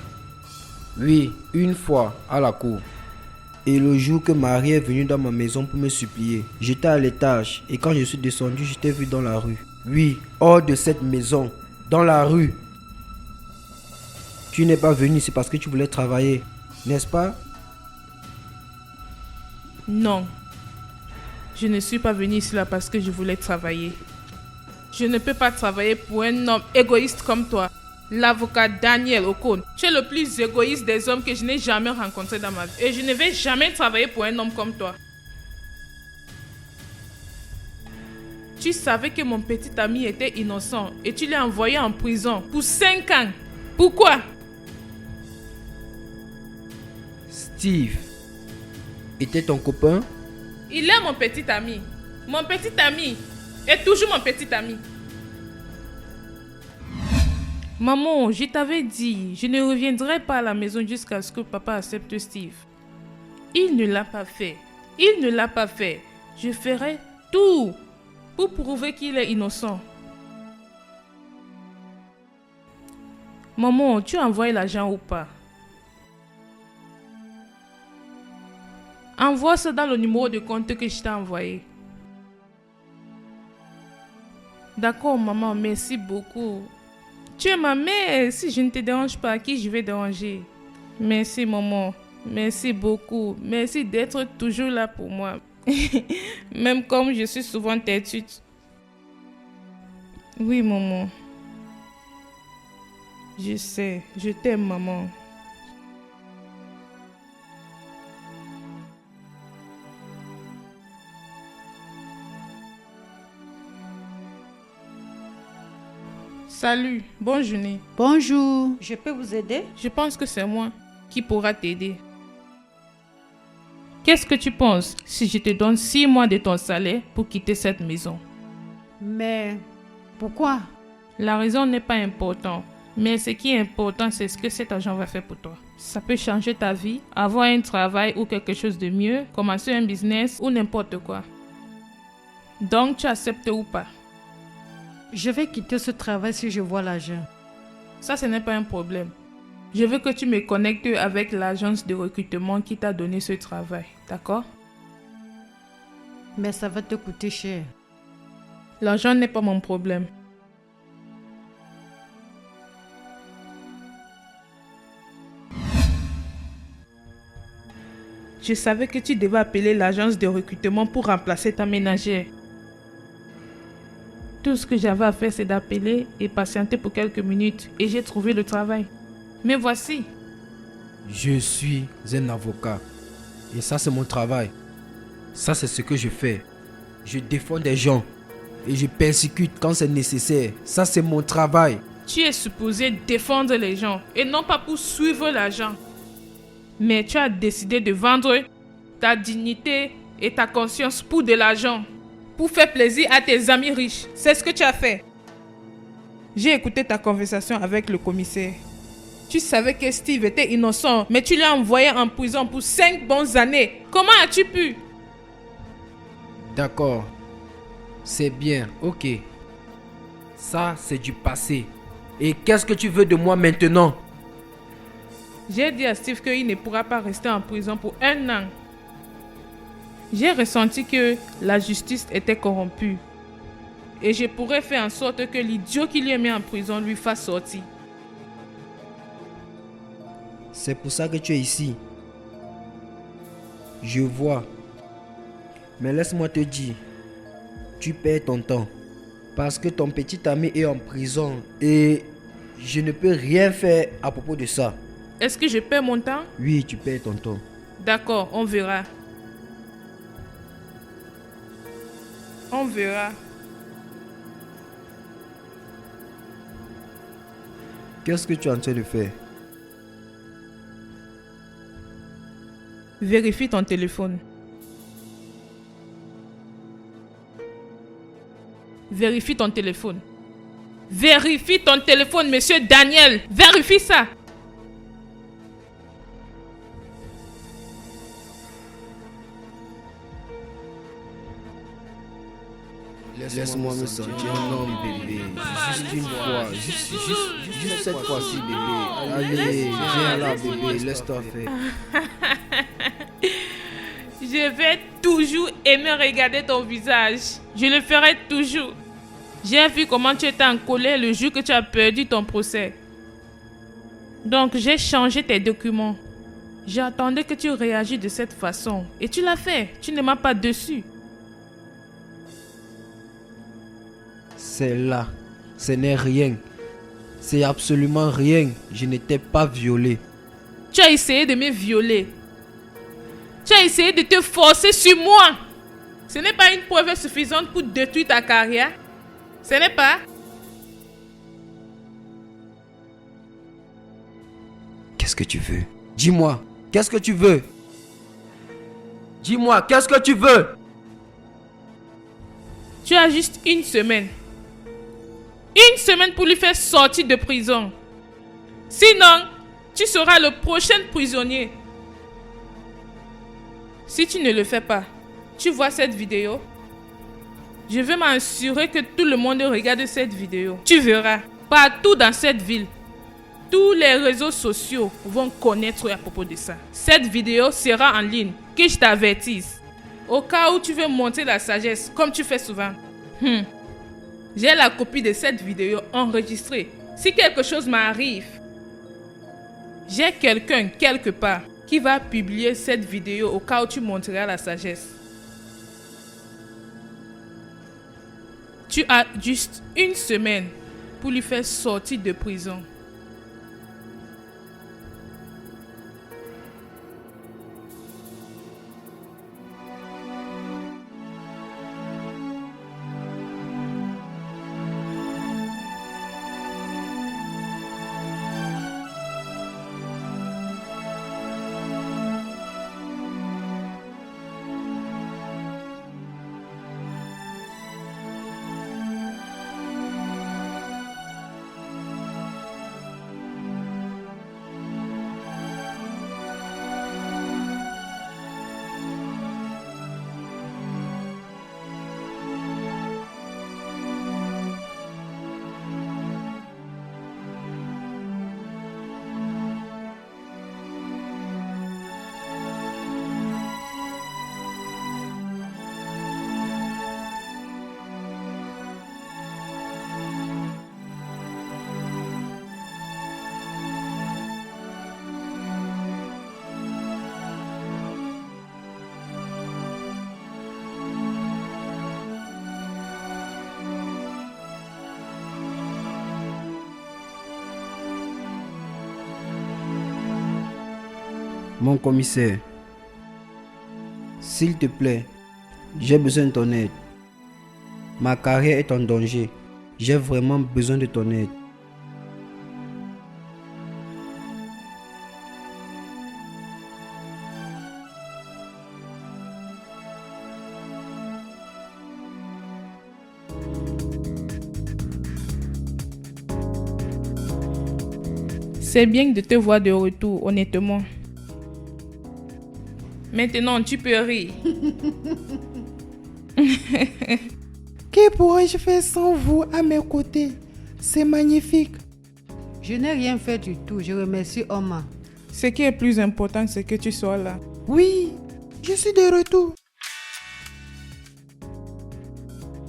Oui, une fois à la cour. Et le jour que Marie est venue dans ma maison pour me supplier, j'étais à l'étage et quand je suis descendu, je t'ai vu dans la rue. Oui, hors de cette maison, dans la rue. Tu n'es pas venu ici parce que tu voulais travailler, n'est-ce pas? Non. Je ne suis pas venue ici là parce que je voulais travailler. Je ne peux pas travailler pour un homme égoïste comme toi. L'avocat Daniel Okon. Tu es le plus égoïste des hommes que je n'ai jamais rencontré dans ma vie. Et je ne vais jamais travailler pour un homme comme toi. Tu savais que mon petit ami était innocent et tu l'as envoyé en prison pour 5 ans. Pourquoi? Steve était ton copain? Il est mon petit ami. Mon petit ami est toujours mon petit ami. Maman, je t'avais dit, je ne reviendrai pas à la maison jusqu'à ce que papa accepte Steve. Il ne l'a pas fait. Il ne l'a pas fait. Je ferai tout pour prouver qu'il est innocent. Maman, tu as envoyé l'argent ou pas? Envoie ça dans le numéro de compte que je t'ai envoyé. D'accord, maman, merci beaucoup. Tu es ma mère. Si je ne te dérange pas, qui je vais déranger? Merci, maman. Merci beaucoup. Merci d'être toujours là pour moi. Même comme je suis souvent têtue. Oui, maman. Je sais. Je t'aime, maman. Salut, bonne journée. Bonjour, je peux vous aider? Je pense que c'est moi qui pourra t'aider. Qu'est-ce que tu penses si je te donne 6 mois de ton salaire pour quitter cette maison? Mais pourquoi? La raison n'est pas importante, mais ce qui est important, c'est ce que cet argent va faire pour toi. Ça peut changer ta vie, avoir un travail ou quelque chose de mieux, commencer un business ou n'importe quoi. Donc, tu acceptes ou pas? Je vais quitter ce travail si je vois l'argent. Ça, ce n'est pas un problème. Je veux que tu me connectes avec l'agence de recrutement qui t'a donné ce travail, d'accord? Mais ça va te coûter cher. L'argent n'est pas mon problème. Je savais que tu devais appeler l'agence de recrutement pour remplacer ta ménagère. Tout ce que j'avais à faire, c'est d'appeler et patienter pour quelques minutes et j'ai trouvé le travail. Mais voici. Je suis un avocat. Et ça, c'est mon travail. Ça, c'est ce que je fais. Je défends des gens. Et je persécute quand c'est nécessaire. Ça, c'est mon travail. Tu es supposé défendre les gens et non pas pour suivre l'argent. Mais tu as décidé de vendre ta dignité et ta conscience pour de l'argent. Pour faire plaisir à tes amis riches. C'est ce que tu as fait. J'ai écouté ta conversation avec le commissaire. Tu savais que Steve était innocent, mais tu l'as envoyé en prison pour 5 bonnes années. Comment as-tu pu? D'accord. C'est bien, ok. Ça, c'est du passé. Et qu'est-ce que tu veux de moi maintenant? J'ai dit à Steve qu'il ne pourra pas rester en prison pour 1 an. J'ai ressenti que la justice était corrompue. Et je pourrais faire en sorte que l'idiot qui lui a mis en prison lui fasse sortir. C'est pour ça que tu es ici. Je vois. Mais laisse-moi te dire, tu perds ton temps. Parce que ton petit ami est en prison et je ne peux rien faire à propos de ça. Est-ce que je perds mon temps? Oui, tu perds ton temps. D'accord, on verra. On verra. Qu'est-ce que tu es en train de faire? Vérifie ton téléphone. Vérifie ton téléphone. Vérifie ton téléphone, monsieur Daniel. Vérifie ça. Laisse-moi me sentir un homme, bébé. Juste une fois. Juste cette fois-ci, bébé. Allez, viens là, bébé. Laisse-toi faire. Je vais toujours aimer regarder ton visage. Je le ferai toujours. J'ai vu comment tu étais en colère le jour que tu as perdu ton procès. Donc j'ai changé tes documents. J'attendais que tu réagisses de cette façon. Et tu l'as fait. Tu ne m'as pas dessus. C'est là. Ce n'est rien. C'est absolument rien. Je n'étais pas violé. Tu as essayé de me violer. Tu as essayé de te forcer sur moi. Ce n'est pas une preuve suffisante pour détruire ta carrière. Ce n'est pas. Qu'est-ce que tu veux? Dis-moi. Qu'est-ce que tu veux? Dis-moi, qu'est-ce que tu veux? Tu as juste 1 semaine. 1 semaine pour lui faire sortir de prison. Sinon, tu seras le prochain prisonnier. Si tu ne le fais pas, tu vois cette vidéo? Je vais m'assurer que tout le monde regarde cette vidéo. Tu verras, partout dans cette ville, tous les réseaux sociaux vont connaître à propos de ça. Cette vidéo sera en ligne, que je t'avertisse. Au cas où tu veux montrer la sagesse, comme tu fais souvent. J'ai la copie de cette vidéo enregistrée. Si quelque chose m'arrive, j'ai quelqu'un quelque part qui va publier cette vidéo au cas où tu montreras la sagesse. Tu as juste 1 semaine pour lui faire sortir de prison. Mon commissaire, s'il te plaît, j'ai besoin de ton aide. Ma carrière est en danger. J'ai vraiment besoin de ton aide. C'est bien de te voir de retour, honnêtement. Maintenant, tu peux rire. Que pourrais-je faire sans vous à mes côtés? C'est magnifique. Je n'ai rien fait du tout. Je remercie Omar. Ce qui est plus important, c'est que tu sois là. Oui, je suis de retour.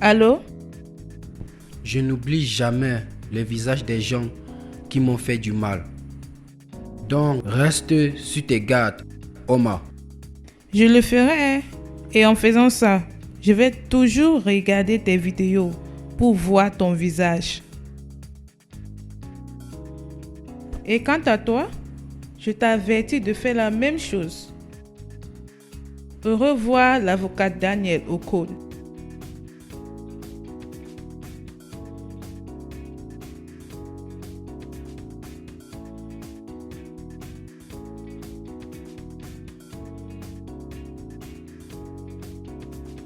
Allô? Je n'oublie jamais les visages des gens qui m'ont fait du mal. Donc, reste sur tes gardes, Omar. Je le ferai. Hein. Et en faisant ça, je vais toujours regarder tes vidéos pour voir ton visage. Et quant à toi, je t'avertis de faire la même chose. Au revoir, l'avocat Daniel Ocon.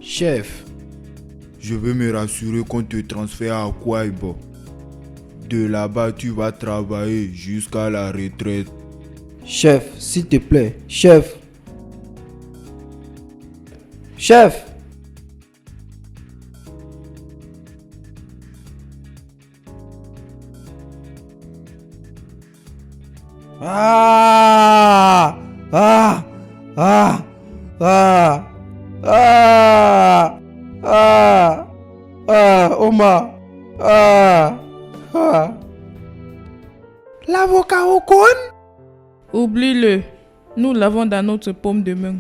Chef, Je veux me rassurer qu'on te transfère à Kwaibo. De là-bas, tu vas travailler jusqu'à la retraite. chef, s'il te plaît, chef. Chef. Ah! Ah! Ah! Ah! Ah! Ah! Ah! Omar! Ah! Ah! L'avocat Ocon? Oublie-le. Nous l'avons dans notre paume de main.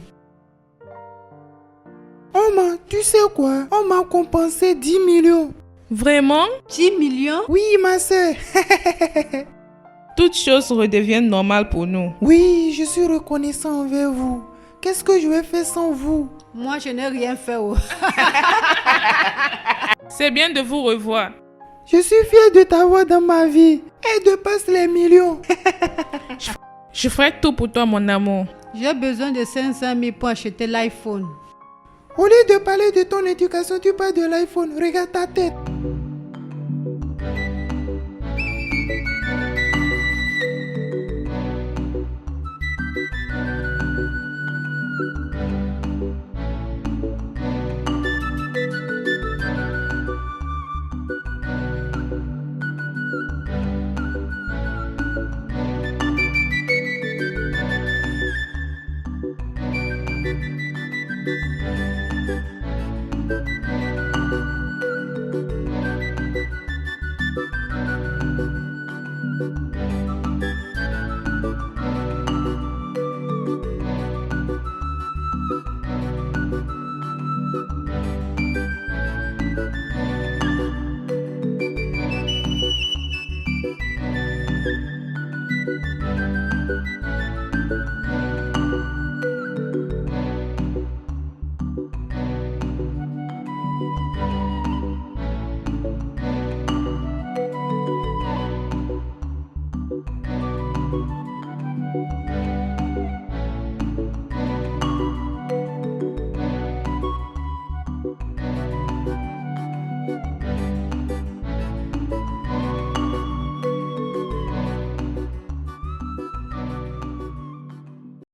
Omar, tu sais quoi? On m'a compensé 10 millions. Vraiment? 10 millions? Oui, ma soeur. Toutes choses redeviennent normales pour nous. Oui, je suis reconnaissant envers vous. Qu'est-ce que je vais faire sans vous? Moi, je n'ai rien fait. Oh. C'est bien de vous revoir. Je suis fier de t'avoir dans ma vie et de passer les millions. Je ferai tout pour toi, mon amour. J'ai besoin de 500 000 pour acheter l'iPhone. Au lieu de parler de ton éducation, tu parles de l'iPhone. Regarde ta tête.